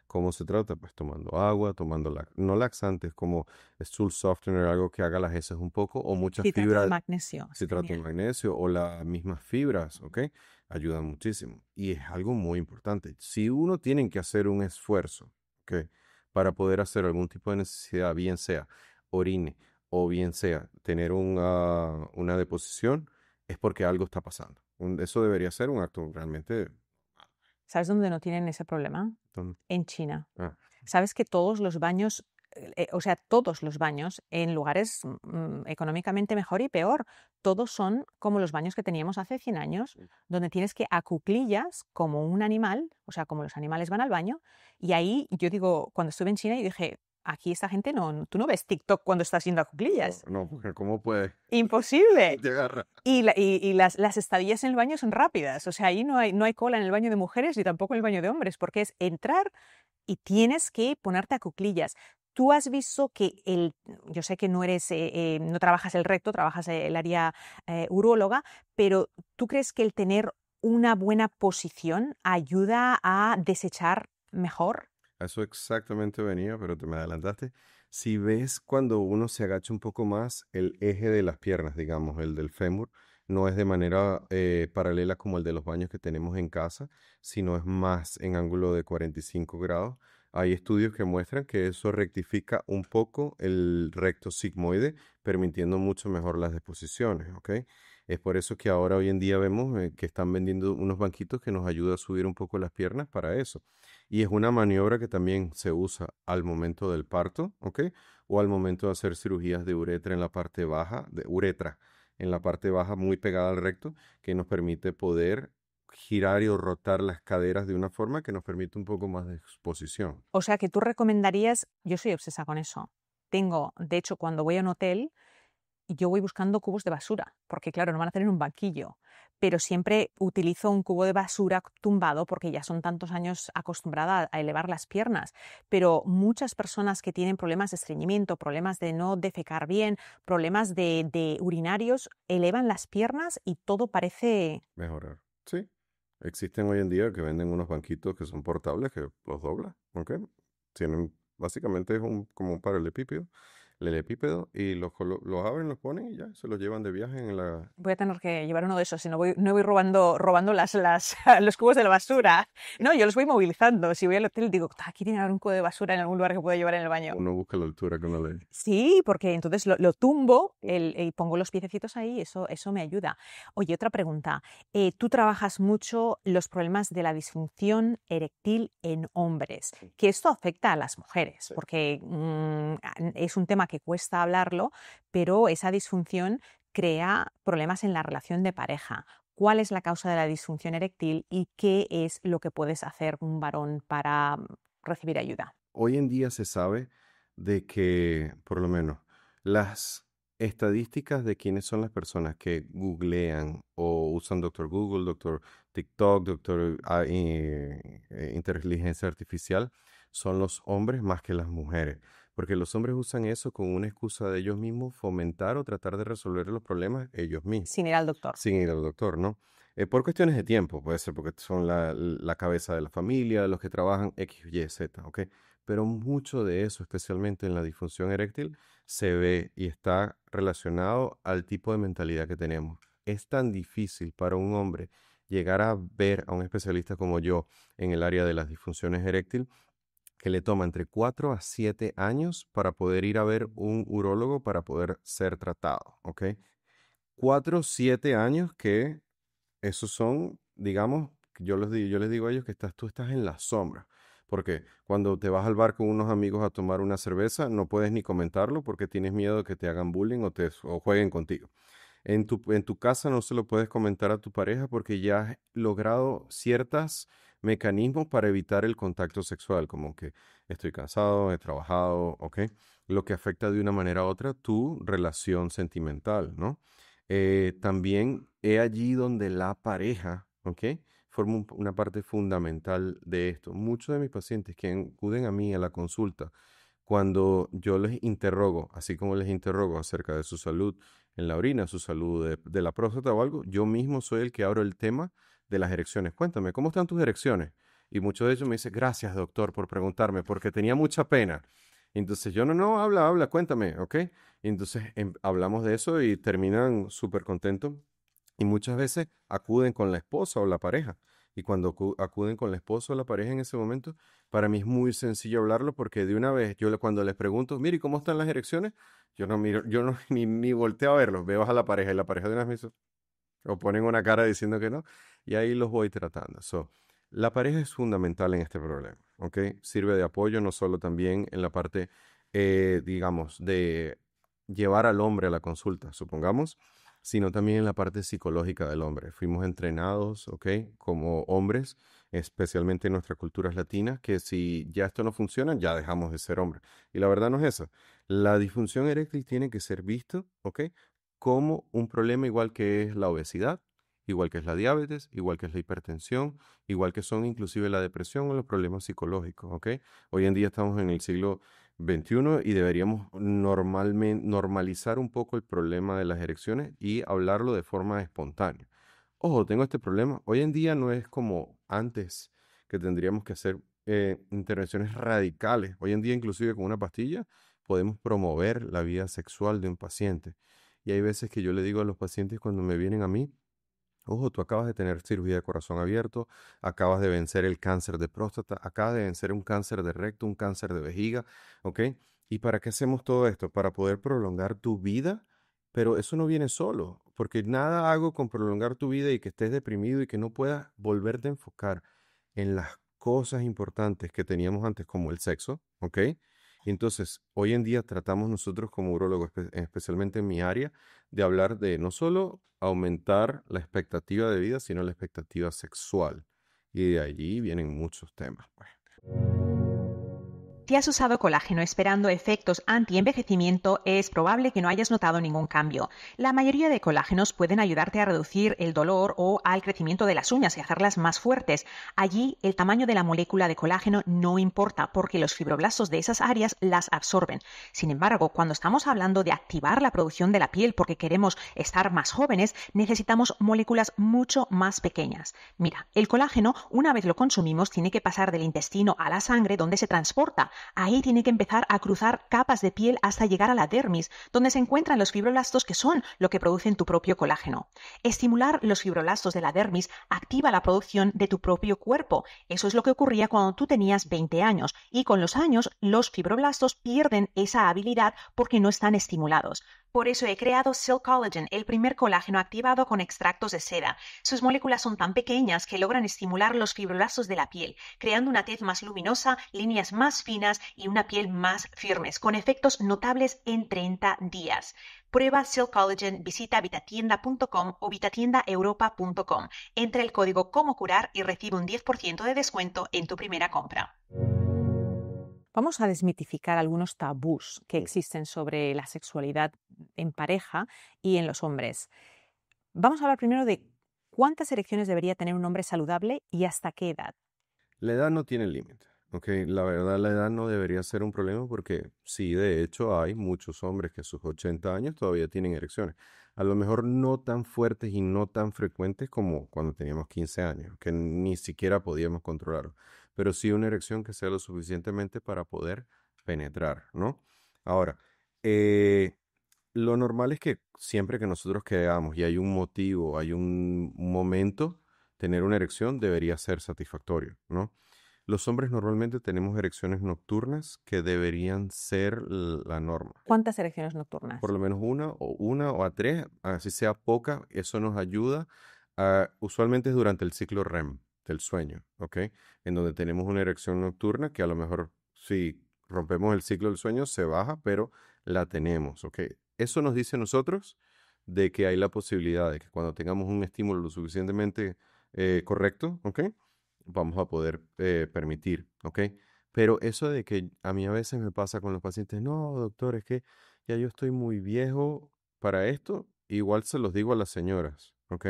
¿Cómo se trata? Pues tomando agua, tomando no laxantes como stool softener, algo que haga las heces un poco, o muchas Citrato de fibras, magnesio. citrato de Genial. magnesio, o las mismas fibras, ¿ok? Ayudan muchísimo. Y es algo muy importante. Si uno tiene que hacer un esfuerzo, ¿ok? Para poder hacer algún tipo de necesidad, bien sea orine o bien sea tener una deposición, es porque algo está pasando. Eso debería ser un acto realmente. ¿Sabes dónde no tienen ese problema? ton- En China. ah, ¿Sabes que todos los baños, o sea, todos los baños en lugares económicamente mejor y peor, todos son como los baños que teníamos hace 100 años, donde tienes que a cuclillas como un animal, o sea, como los animales van al baño, y ahí yo digo, cuando estuve en China, yo dije, aquí esta gente tú no ves TikTok cuando estás yendo a cuclillas. no, porque ¿cómo puede? Imposible. Te agarra. Y las estadías en el baño son rápidas, o sea, ahí no hay cola en el baño de mujeres ni tampoco en el baño de hombres, porque es entrar y tienes que ponerte a cuclillas. Tú has visto que yo sé que no eres, no trabajas el recto, trabajas el área uróloga, pero ¿tú crees que el tener una buena posición ayuda a desechar mejor? A eso exactamente venía, pero te me adelantaste. Si ves cuando uno se agacha un poco más, el eje de las piernas, digamos, el del fémur, No es de manera paralela como el de los baños que tenemos en casa, sino es más en ángulo de 45 grados. Hay estudios que muestran que eso rectifica un poco el recto sigmoide, permitiendo mucho mejor las deposiciones, ¿ok? Es por eso que ahora hoy en día vemos que están vendiendo unos banquitos que nos ayudan a subir un poco las piernas para eso. Y es una maniobra que también se usa al momento del parto, ¿ok? O al momento de hacer cirugías de uretra en la parte baja, de uretra en la parte baja muy pegada al recto, que nos permite poder girar y rotar las caderas de una forma que nos permite un poco más de exposición. O sea que tú recomendarías, yo soy obsesa con eso. Tengo, de hecho, cuando voy a un hotel, yo voy buscando cubos de basura, porque claro, no van a tener un banquillo, pero siempre utilizo un cubo de basura tumbado porque ya son tantos años acostumbrada a elevar las piernas. Pero muchas personas que tienen problemas de estreñimiento, problemas de no defecar bien, problemas de urinarios, elevan las piernas y todo parece... Mejorar. Sí. Existen hoy en día que venden unos banquitos que son portables, que los doblas, ¿ok? Tienen, básicamente es como un paralelepípedo, y los abren, los ponen y ya, se los llevan de viaje en la... Voy a tener que llevar uno de esos, si no voy robando los cubos de la basura. No, yo los voy movilizando. Si voy al hotel digo, aquí tiene que haber un cubo de basura en algún lugar que pueda llevar en el baño. Uno busca la altura que uno le... Sí, porque entonces lo tumbo y pongo los piececitos ahí, eso me ayuda. Oye, otra pregunta. Tú trabajas mucho los problemas de la disfunción eréctil en hombres, que esto afecta a las mujeres, Sí. porque es un tema que cuesta hablarlo, pero esa disfunción crea problemas en la relación de pareja. ¿Cuál es la causa de la disfunción eréctil y qué es lo que puedes hacer un varón para recibir ayuda? Hoy en día se sabe de que, por lo menos, las estadísticas de quiénes son las personas que googlean o usan Doctor Google, Doctor TikTok, Doctor Inteligencia Artificial, son los hombres más que las mujeres. Porque los hombres usan eso con una excusa de ellos mismos fomentar o tratar de resolver los problemas ellos mismos, Sin ir al doctor. sin ir al doctor, ¿no? Por cuestiones de tiempo, puede ser porque son la cabeza de la familia, los que trabajan X, Y, Z, ¿ok? Pero mucho de eso, especialmente en la disfunción eréctil, se ve y está relacionado al tipo de mentalidad que tenemos. Es tan difícil para un hombre llegar a ver a un especialista como yo en el área de las disfunciones eréctil que le toma entre 4 a 7 años para poder ir a ver un urólogo para poder ser tratado, ¿ok? 4 7 años que esos son, digamos, yo les digo a ellos que tú estás en la sombra. Porque cuando te vas al bar con unos amigos a tomar una cerveza, no puedes ni comentarlo porque tienes miedo de que te hagan bullying o jueguen contigo. En tu casa no se lo puedes comentar a tu pareja porque ya has logrado ciertos mecanismos para evitar el contacto sexual, como que estoy cansado, he trabajado, ¿ok? Lo que afecta de una manera u otra tu relación sentimental, ¿no? También es allí donde la pareja, ¿ok? Forma una parte fundamental de esto. Muchos de mis pacientes que acuden a mí a la consulta, cuando yo les interrogo, así como les interrogo acerca de su salud en la orina, su salud de la próstata o algo, yo mismo soy el que abro el tema de las erecciones. Cuéntame, ¿cómo están tus erecciones? Y muchos de ellos me dicen, gracias doctor por preguntarme, porque tenía mucha pena. Entonces yo, no, habla, cuéntame, ¿ok? Y entonces hablamos de eso y terminan súper contentos y muchas veces acuden con la esposa o la pareja. Y cuando acuden con la esposa o la pareja en ese momento, para mí es muy sencillo hablarlo porque de una vez cuando les pregunto, mire, ¿cómo están las erecciones? Yo no miro, yo no ni volteo a verlos, veo a la pareja y la pareja de una vez me dice, o ponen una cara diciendo que no, y ahí los voy tratando. So, la pareja es fundamental en este problema, ¿ok? Sirve de apoyo no solo también en la parte, digamos, de llevar al hombre a la consulta, supongamos, sino también en la parte psicológica del hombre. Fuimos entrenados, ¿ok? Como hombres, especialmente en nuestras culturas latinas, que si ya esto no funciona, ya dejamos de ser hombres. Y la verdad no es esa. La disfunción eréctil tiene que ser visto, ¿ok? Como un problema igual que es la obesidad, igual que es la diabetes, igual que es la hipertensión, igual que son inclusive la depresión o los problemas psicológicos, ¿ok? Hoy en día estamos en el siglo XXI y deberíamos normalizar un poco el problema de las erecciones y hablarlo de forma espontánea. Ojo, tengo este problema. Hoy en día no es como antes que tendríamos que hacer intervenciones radicales. Hoy en día inclusive con una pastilla podemos promover la vida sexual de un paciente. Y hay veces que yo le digo a los pacientes cuando me vienen a mí, ojo, tú acabas de tener cirugía de corazón abierto, acabas de vencer el cáncer de próstata, acabas de vencer un cáncer de recto, un cáncer de vejiga, ¿ok? ¿Y para qué hacemos todo esto? Para poder prolongar tu vida, pero eso no viene solo, porque nada hago con prolongar tu vida y que estés deprimido y que no puedas volverte a enfocar en las cosas importantes que teníamos antes, como el sexo, ¿ok? Entonces, hoy en día tratamos nosotros como urólogos, especialmente en mi área, de hablar de no solo aumentar la expectativa de vida, sino la expectativa sexual. Y de allí vienen muchos temas, pues. Si has usado colágeno esperando efectos anti-envejecimiento, es probable que no hayas notado ningún cambio. La mayoría de colágenos pueden ayudarte a reducir el dolor o al crecimiento de las uñas y hacerlas más fuertes. Allí, el tamaño de la molécula de colágeno no importa porque los fibroblastos de esas áreas las absorben. Sin embargo, cuando estamos hablando de activar la producción de la piel porque queremos estar más jóvenes, necesitamos moléculas mucho más pequeñas. Mira, el colágeno, una vez lo consumimos, tiene que pasar del intestino a la sangre donde se transporta. Ahí tiene que empezar a cruzar capas de piel hasta llegar a la dermis, donde se encuentran los fibroblastos que son lo que producen tu propio colágeno. Estimular los fibroblastos de la dermis activa la producción de tu propio cuerpo. Eso es lo que ocurría cuando tú tenías 20 años y con los años los fibroblastos pierden esa habilidad porque no están estimulados. Por eso he creado Silk Collagen, el primer colágeno activado con extractos de seda. Sus moléculas son tan pequeñas que logran estimular los fibroblastos de la piel, creando una tez más luminosa, líneas más finas y una piel más firmes, con efectos notables en 30 días. Prueba Silk Collagen, visita vitatienda.com o vitatiendaeuropa.com. Entra el código Cómo Curar y recibe un 10% de descuento en tu primera compra. Vamos a desmitificar algunos tabús que existen sobre la sexualidad en pareja y en los hombres. Vamos a hablar primero de cuántas erecciones debería tener un hombre saludable y hasta qué edad. La edad no tiene límite, ¿ok? La verdad, la edad no debería ser un problema porque sí, de hecho, hay muchos hombres que a sus 80 años todavía tienen erecciones. A lo mejor no tan fuertes y no tan frecuentes como cuando teníamos 15 años, que ni siquiera podíamos controlarlo. Pero sí una erección que sea lo suficientemente para poder penetrar, ¿no? Ahora, eh, lo normal es que siempre que nosotros quedamos y hay un motivo, hay un momento, tener una erección debería ser satisfactorio, ¿no? Los hombres normalmente tenemos erecciones nocturnas que deberían ser la norma. ¿Cuántas erecciones nocturnas? Por lo menos una o a tres, así sea poca, eso nos ayuda. Usualmente es durante el ciclo REM del sueño, ¿ok? En donde tenemos una erección nocturna que a lo mejor si rompemos el ciclo del sueño se baja, pero la tenemos, ¿ok? Eso nos dice a nosotros de que hay la posibilidad de que cuando tengamos un estímulo lo suficientemente correcto, ¿ok? Vamos a poder permitir, ¿ok? Pero eso de que a mí a veces me pasa con los pacientes, no, doctor, es que ya yo estoy muy viejo para esto, igual se los digo a las señoras, ¿ok?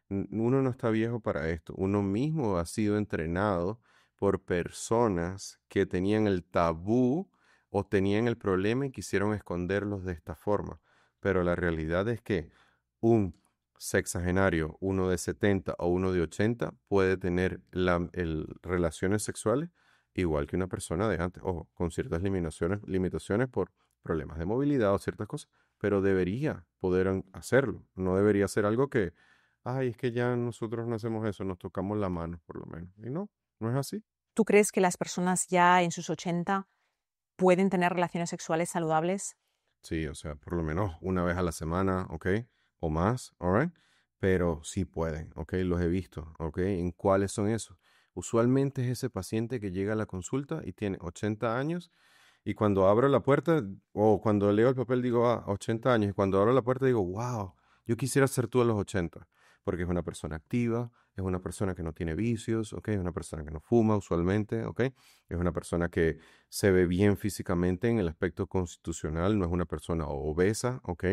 Uno no está viejo para esto, uno mismo ha sido entrenado por personas que tenían el tabú o tenían el problema y quisieron esconderlos de esta forma. Pero la realidad es que un sexagenario, uno de 70 o uno de 80, puede tener relaciones sexuales igual que una persona de antes, ojo, con ciertas limitaciones por problemas de movilidad o ciertas cosas, pero debería poder hacerlo. No debería ser algo que, ay, es que ya nosotros no hacemos eso, nos tocamos la mano por lo menos. Y no, no es así. ¿Tú crees que las personas ya en sus 80 pueden tener relaciones sexuales saludables? Sí, o sea, por lo menos una vez a la semana, ¿ok? O más, ¿alright? Pero sí pueden, ¿ok? Los he visto, ¿ok? ¿En cuáles son esos? Usualmente es ese paciente que llega a la consulta y tiene 80 años y cuando abro la puerta o cuando leo el papel digo, 80 años. Y cuando abro la puerta digo, wow, yo quisiera ser tú a los 80. Porque es una persona activa, es una persona que no tiene vicios, ¿ok? Es una persona que no fuma usualmente, ¿ok? Es una persona que se ve bien físicamente en el aspecto constitucional, no es una persona obesa, ¿ok?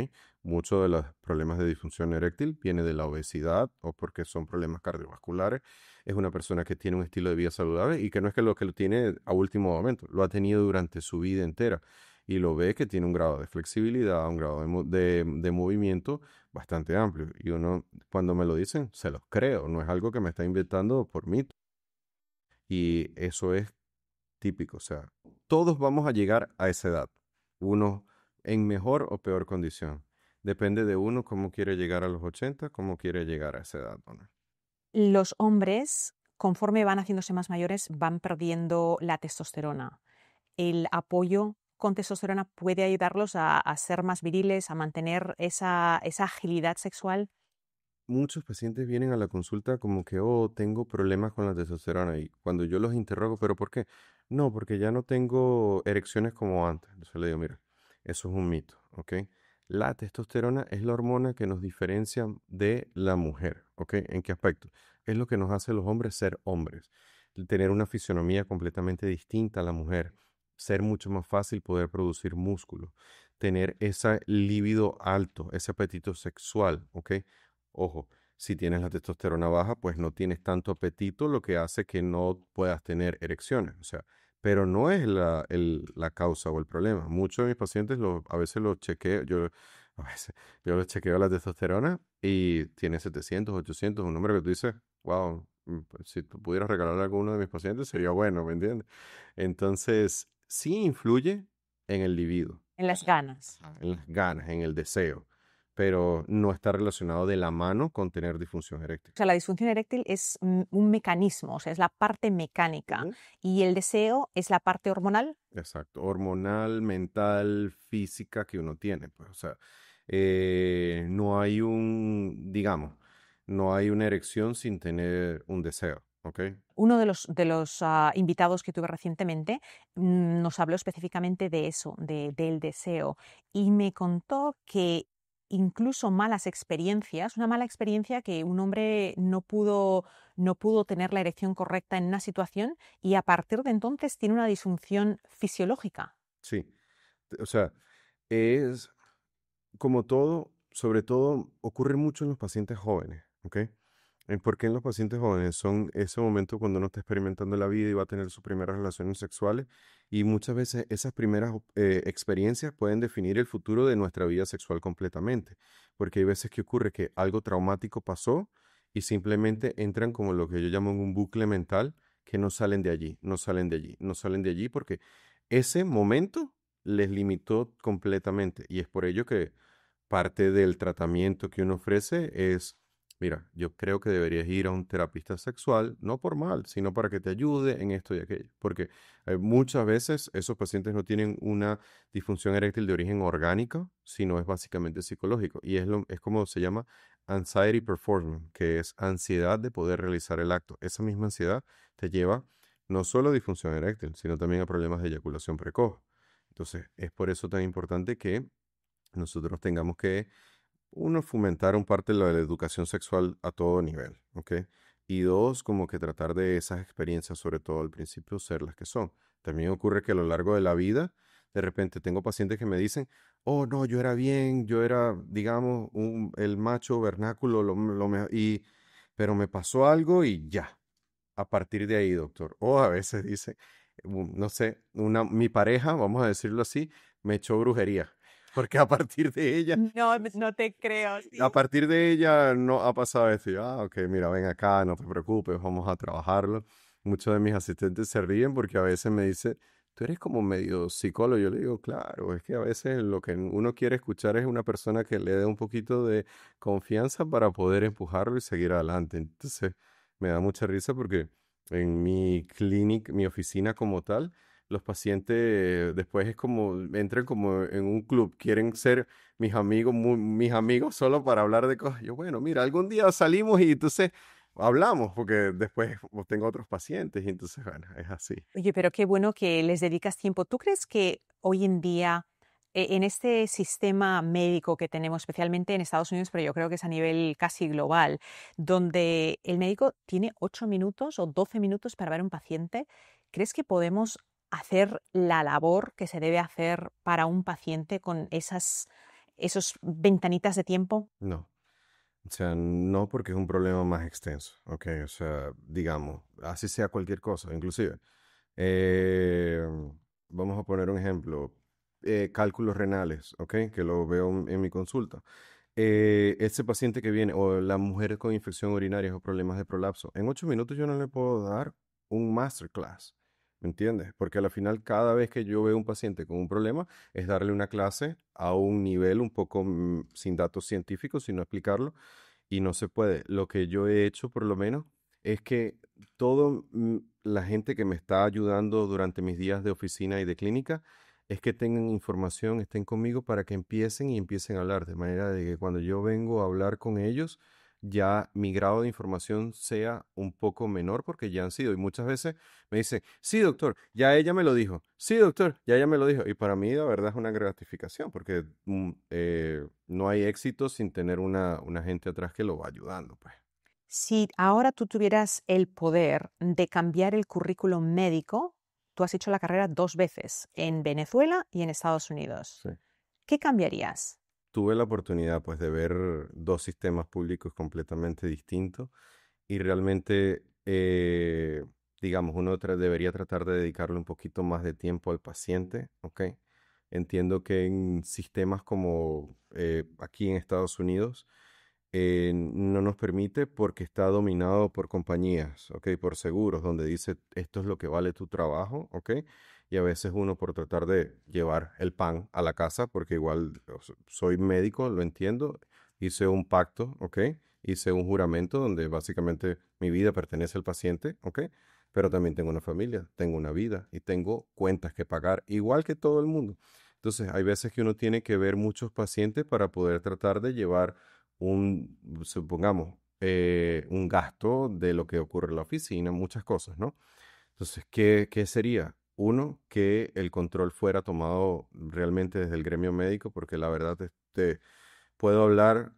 Muchos de los problemas de disfunción eréctil viene de la obesidad o porque son problemas cardiovasculares. Es una persona que tiene un estilo de vida saludable y que no es que lo tiene a último momento, lo ha tenido durante su vida entera y lo ve que tiene un grado de flexibilidad, un grado de movimiento bastante amplio. Y uno, cuando me lo dicen, se los creo, no es algo que me está inventando por mí. Y eso es típico, o sea, todos vamos a llegar a esa edad, uno en mejor o peor condición. Depende de uno cómo quiere llegar a los 80, cómo quiere llegar a esa edad, ¿no? Los hombres, conforme van haciéndose más mayores, van perdiendo la testosterona. El apoyo con testosterona puede ayudarlos a ser más viriles, a mantener esa agilidad sexual. Muchos pacientes vienen a la consulta como que, oh, tengo problemas con la testosterona. Y cuando yo los interrogo, ¿pero por qué? No, porque ya no tengo erecciones como antes. Entonces le digo, mira, eso es un mito, ¿ok? La testosterona es la hormona que nos diferencia de la mujer, ¿ok? ¿En qué aspecto? Es lo que nos hace a los hombres ser hombres. Tener una fisionomía completamente distinta a la mujer. Ser mucho más fácil poder producir músculo. Tener ese líbido alto, ese apetito sexual, ¿ok? Ojo, si tienes la testosterona baja, pues no tienes tanto apetito, lo que hace que no puedas tener erecciones. O sea, pero no es la causa o el problema. Muchos de mis pacientes a veces los chequeo, a veces, yo les chequeo la testosterona y tiene 700, 800, un número que tú dices, wow, pues, si tú pudieras regalarle a alguno de mis pacientes sería bueno, ¿me entiendes? Entonces, sí influye en el libido, En las ganas. en las ganas, en el deseo, pero no está relacionado de la mano con tener disfunción eréctil. O sea, la disfunción eréctil es un mecanismo, o sea, es la parte mecánica. Ujú. Y el deseo es la parte hormonal. Exacto, hormonal, mental, física que uno tiene, pues, o sea, no hay digamos, no hay una erección sin tener un deseo, ¿ok? Uno de los invitados que tuve recientemente nos habló específicamente de eso, del deseo, y me contó que incluso malas experiencias, una mala experiencia que un hombre no pudo tener la erección correcta en una situación y a partir de entonces tiene una disfunción fisiológica. Sí, o sea, es como todo, sobre todo ocurre mucho en los pacientes jóvenes, ¿ok? ¿Por qué en los pacientes jóvenes? Son ese momento cuando uno está experimentando la vida y va a tener sus primeras relaciones sexuales y muchas veces esas primeras experiencias pueden definir el futuro de nuestra vida sexual completamente, porque hay veces que ocurre que algo traumático pasó y simplemente entran como lo que yo llamo en un bucle mental que no salen de allí, no salen de allí, no salen de allí porque ese momento les limitó completamente y es por ello que parte del tratamiento que uno ofrece es, mira, yo creo que deberías ir a un terapista sexual, no por mal, sino para que te ayude en esto y aquello. Porque muchas veces esos pacientes no tienen una disfunción eréctil de origen orgánico, sino es básicamente psicológico. Y es como se llama anxiety performance, que es ansiedad de poder realizar el acto. Esa misma ansiedad te lleva no solo a disfunción eréctil, sino también a problemas de eyaculación precoz. Entonces, es por eso tan importante que nosotros tengamos que, uno, fomentar un parte de la educación sexual a todo nivel, ¿ok? Y dos, como que tratar de esas experiencias, sobre todo al principio, ser las que son. También ocurre que a lo largo de la vida, de repente tengo pacientes que me dicen, oh, no, yo era bien, yo era, digamos, el macho vernáculo, pero me pasó algo y ya, a partir de ahí, doctor. O a veces dice, no sé, mi pareja, vamos a decirlo así, me echó brujería. Porque a partir de ella, No, no te creo, a sí. partir de ella no ha pasado esto. Y yo, ok, mira, ven acá, no te preocupes, vamos a trabajarlo. Muchos de mis asistentes se ríen porque a veces me dicen, tú eres como medio psicólogo. Yo le digo, claro, es que a veces lo que uno quiere escuchar es una persona que le dé un poquito de confianza para poder empujarlo y seguir adelante. Entonces, me da mucha risa porque en mi clínica, mi oficina como tal, los pacientes después es como, entran como en un club, quieren ser mis amigos, mis amigos solo para hablar de cosas. Yo, bueno, mira, algún día salimos y entonces hablamos, porque después tengo otros pacientes y entonces, bueno, es así. Oye, pero qué bueno que les dedicas tiempo. ¿Tú crees que hoy en día, en este sistema médico que tenemos, especialmente en Estados Unidos, pero yo creo que es a nivel casi global, donde el médico tiene 8 minutos o 12 minutos para ver a un paciente, ¿crees que podemos hacer la labor que se debe hacer para un paciente con esos ventanitas de tiempo? No, o sea, no porque es un problema más extenso, ¿ok? O sea, digamos, así sea cualquier cosa, inclusive. eh, Vamos a poner un ejemplo, cálculos renales, ¿ok? Que lo veo en mi consulta. Ese paciente que viene, o la mujer con infección urinaria o problemas de prolapso, en 8 minutos yo no le puedo dar un masterclass. ¿me entiendes? Porque al final cada vez que yo veo un paciente con un problema es darle una clase a un nivel un poco sin datos científicos, sino explicarlo y no se puede. Lo que yo he hecho, por lo menos, es que toda la gente que me está ayudando durante mis días de oficina y de clínica, es que tengan información, estén conmigo para que empiecen a hablar, de manera de que cuando yo vengo a hablar con ellos, ya mi grado de información sea un poco menor porque ya han sido. Y muchas veces me dicen, sí, doctor, ya ella me lo dijo. Sí, doctor, ya ella me lo dijo. Y para mí, la verdad, es una gratificación porque no hay éxito sin tener una gente atrás que lo va ayudando, pues. Si ahora tú tuvieras el poder de cambiar el currículum médico, tú has hecho la carrera 2 veces, en Venezuela y en Estados Unidos. Sí. ¿Qué cambiarías? Tuve la oportunidad, pues, de ver dos sistemas públicos completamente distintos y realmente, digamos, debería tratar de dedicarle un poquito más de tiempo al paciente, ¿ok? Entiendo que en sistemas como aquí en Estados Unidos no nos permite porque está dominado por compañías, ¿ok? Por seguros, donde dice esto es lo que vale tu trabajo, ¿ok? Y a veces uno por tratar de llevar el pan a la casa, porque igual soy médico, lo entiendo, hice un pacto, ¿ok? Hice un juramento donde básicamente mi vida pertenece al paciente, ¿ok? Pero también tengo una familia, tengo una vida y tengo cuentas que pagar, igual que todo el mundo. Entonces, hay veces que uno tiene que ver muchos pacientes para poder tratar de llevar supongamos, un gasto de lo que ocurre en la oficina, muchas cosas, ¿no? Entonces, ¿qué sería? Uno, que el control fuera tomado realmente desde el gremio médico, porque la verdad puedo hablar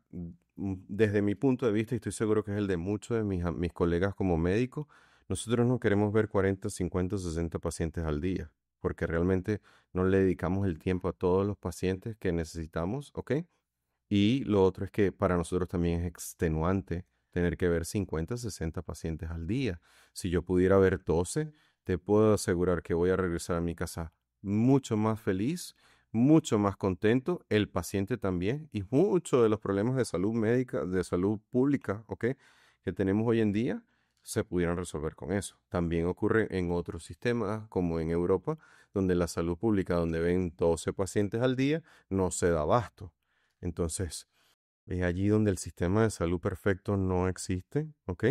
desde mi punto de vista y estoy seguro que es el de muchos de mis colegas como médicos. Nosotros no queremos ver 40, 50, 60 pacientes al día, porque realmente no le dedicamos el tiempo a todos los pacientes que necesitamos, ¿ok? Y lo otro es que para nosotros también es extenuante tener que ver 50, 60 pacientes al día. Si yo pudiera ver 12, te puedo asegurar que voy a regresar a mi casa mucho más feliz, mucho más contento, el paciente también, y muchos de los problemas de salud médica, de salud pública, ¿ok? Que tenemos hoy en día, se pudieran resolver con eso. También ocurre en otros sistemas, como en Europa, donde la salud pública, donde ven 12 pacientes al día, no se da abasto. Entonces, es allí donde el sistema de salud perfecto no existe, ¿ok?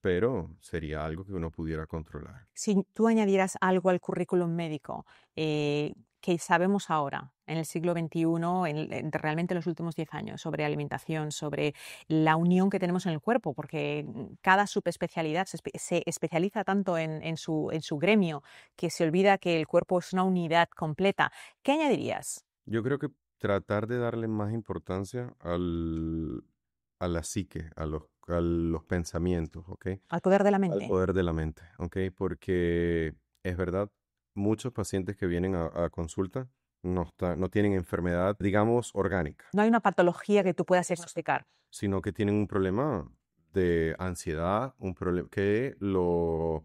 Pero sería algo que uno pudiera controlar. Si tú añadieras algo al currículum médico que sabemos ahora, en el siglo XXI, realmente en los últimos 10 años, sobre alimentación, sobre la unión que tenemos en el cuerpo, porque cada subespecialidad se especializa tanto en su gremio que se olvida que el cuerpo es una unidad completa. ¿Qué añadirías? Yo creo que tratar de darle más importancia a la psique, a los pensamientos, ¿ok? Al poder de la Al mente. poder de la mente, ¿ok? Porque es verdad, muchos pacientes que vienen a consulta no tienen enfermedad, digamos, orgánica, No hay una patología que tú puedas diagnosticar. sino que tienen un problema de ansiedad, un problema que lo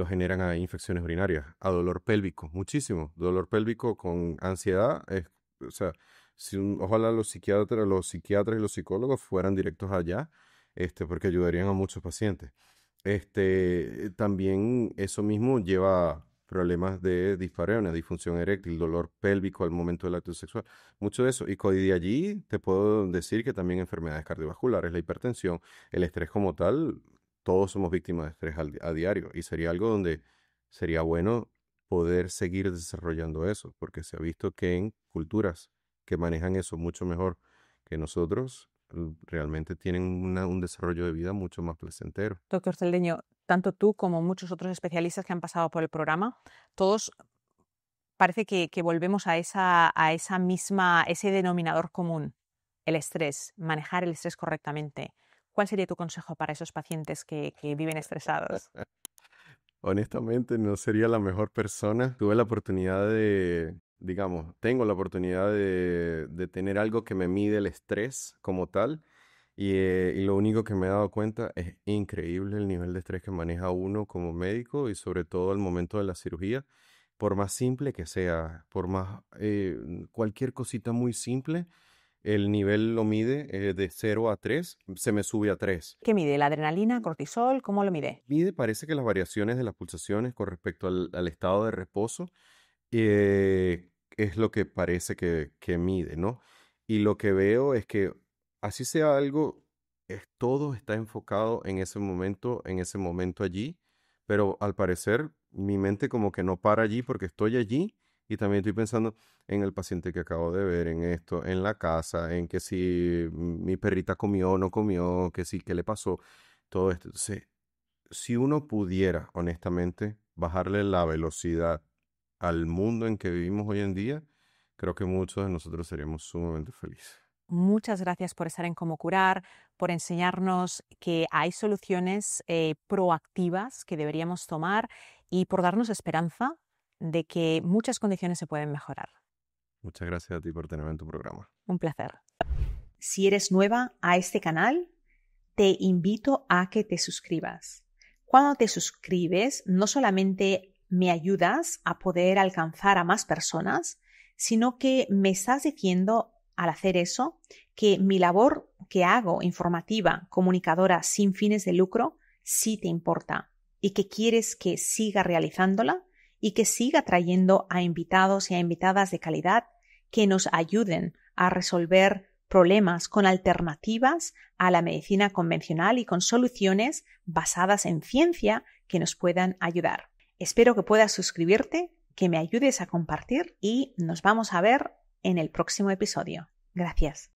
generan a infecciones urinarias, a dolor pélvico, muchísimo. Dolor pélvico con ansiedad, o sea, ojalá los psiquiatras y los psicólogos fueran directos allá, porque ayudarían a muchos pacientes. También eso mismo lleva problemas de dispareunia, disfunción eréctil, dolor pélvico al momento del acto sexual. Mucho de eso. Y de allí te puedo decir que también enfermedades cardiovasculares, la hipertensión, el estrés como tal, todos somos víctimas de estrés a diario. Y sería algo donde sería bueno poder seguir desarrollando eso, porque se ha visto que en culturas que manejan eso mucho mejor que nosotros, realmente tienen un desarrollo de vida mucho más placentero. Doctor Celdeño, tanto tú como muchos otros especialistas que han pasado por el programa, todos parece que volvemos ese denominador común, el estrés, manejar el estrés correctamente. ¿Cuál sería tu consejo para esos pacientes que viven estresados? Honestamente, no sería la mejor persona. Tuve la oportunidad tengo la oportunidad de tener algo que me mide el estrés como tal. Y lo único que me he dado cuenta es increíble el nivel de estrés que maneja uno como médico y sobre todo al momento de la cirugía. Por más simple que sea, por más cualquier cosita muy simple, el nivel lo mide de 0 a 3, se me sube a 3. ¿Qué mide? ¿La adrenalina, cortisol? ¿Cómo lo mide? Mide, parece que las variaciones de las pulsaciones con respecto al estado de reposo es lo que parece que mide, ¿no? Y lo que veo es que así sea algo, todo está enfocado en ese momento allí, pero al parecer mi mente como que no para allí porque estoy allí y también estoy pensando en el paciente que acabo de ver, en esto, en la casa, en que si mi perrita comió o no comió, que sí, qué le pasó, todo esto. Entonces, si uno pudiera, honestamente, bajarle la velocidad al mundo en que vivimos hoy en día, creo que muchos de nosotros seríamos sumamente felices. Muchas gracias por estar en Cómo Curar, por enseñarnos que hay soluciones proactivas que deberíamos tomar y por darnos esperanza de que muchas condiciones se pueden mejorar. Muchas gracias a ti por tenerme en tu programa. Un placer. Si eres nueva a este canal, te invito a que te suscribas. Cuando te suscribes, no solamente me ayudas a poder alcanzar a más personas, sino que me estás diciendo al hacer eso que mi labor que hago informativa, comunicadora sin fines de lucro, sí te importa y que quieres que siga realizándola y que siga trayendo a invitados y a invitadas de calidad que nos ayuden a resolver problemas con alternativas a la medicina convencional y con soluciones basadas en ciencia que nos puedan ayudar. Espero que puedas suscribirte, que me ayudes a compartir y nos vamos a ver en el próximo episodio. Gracias.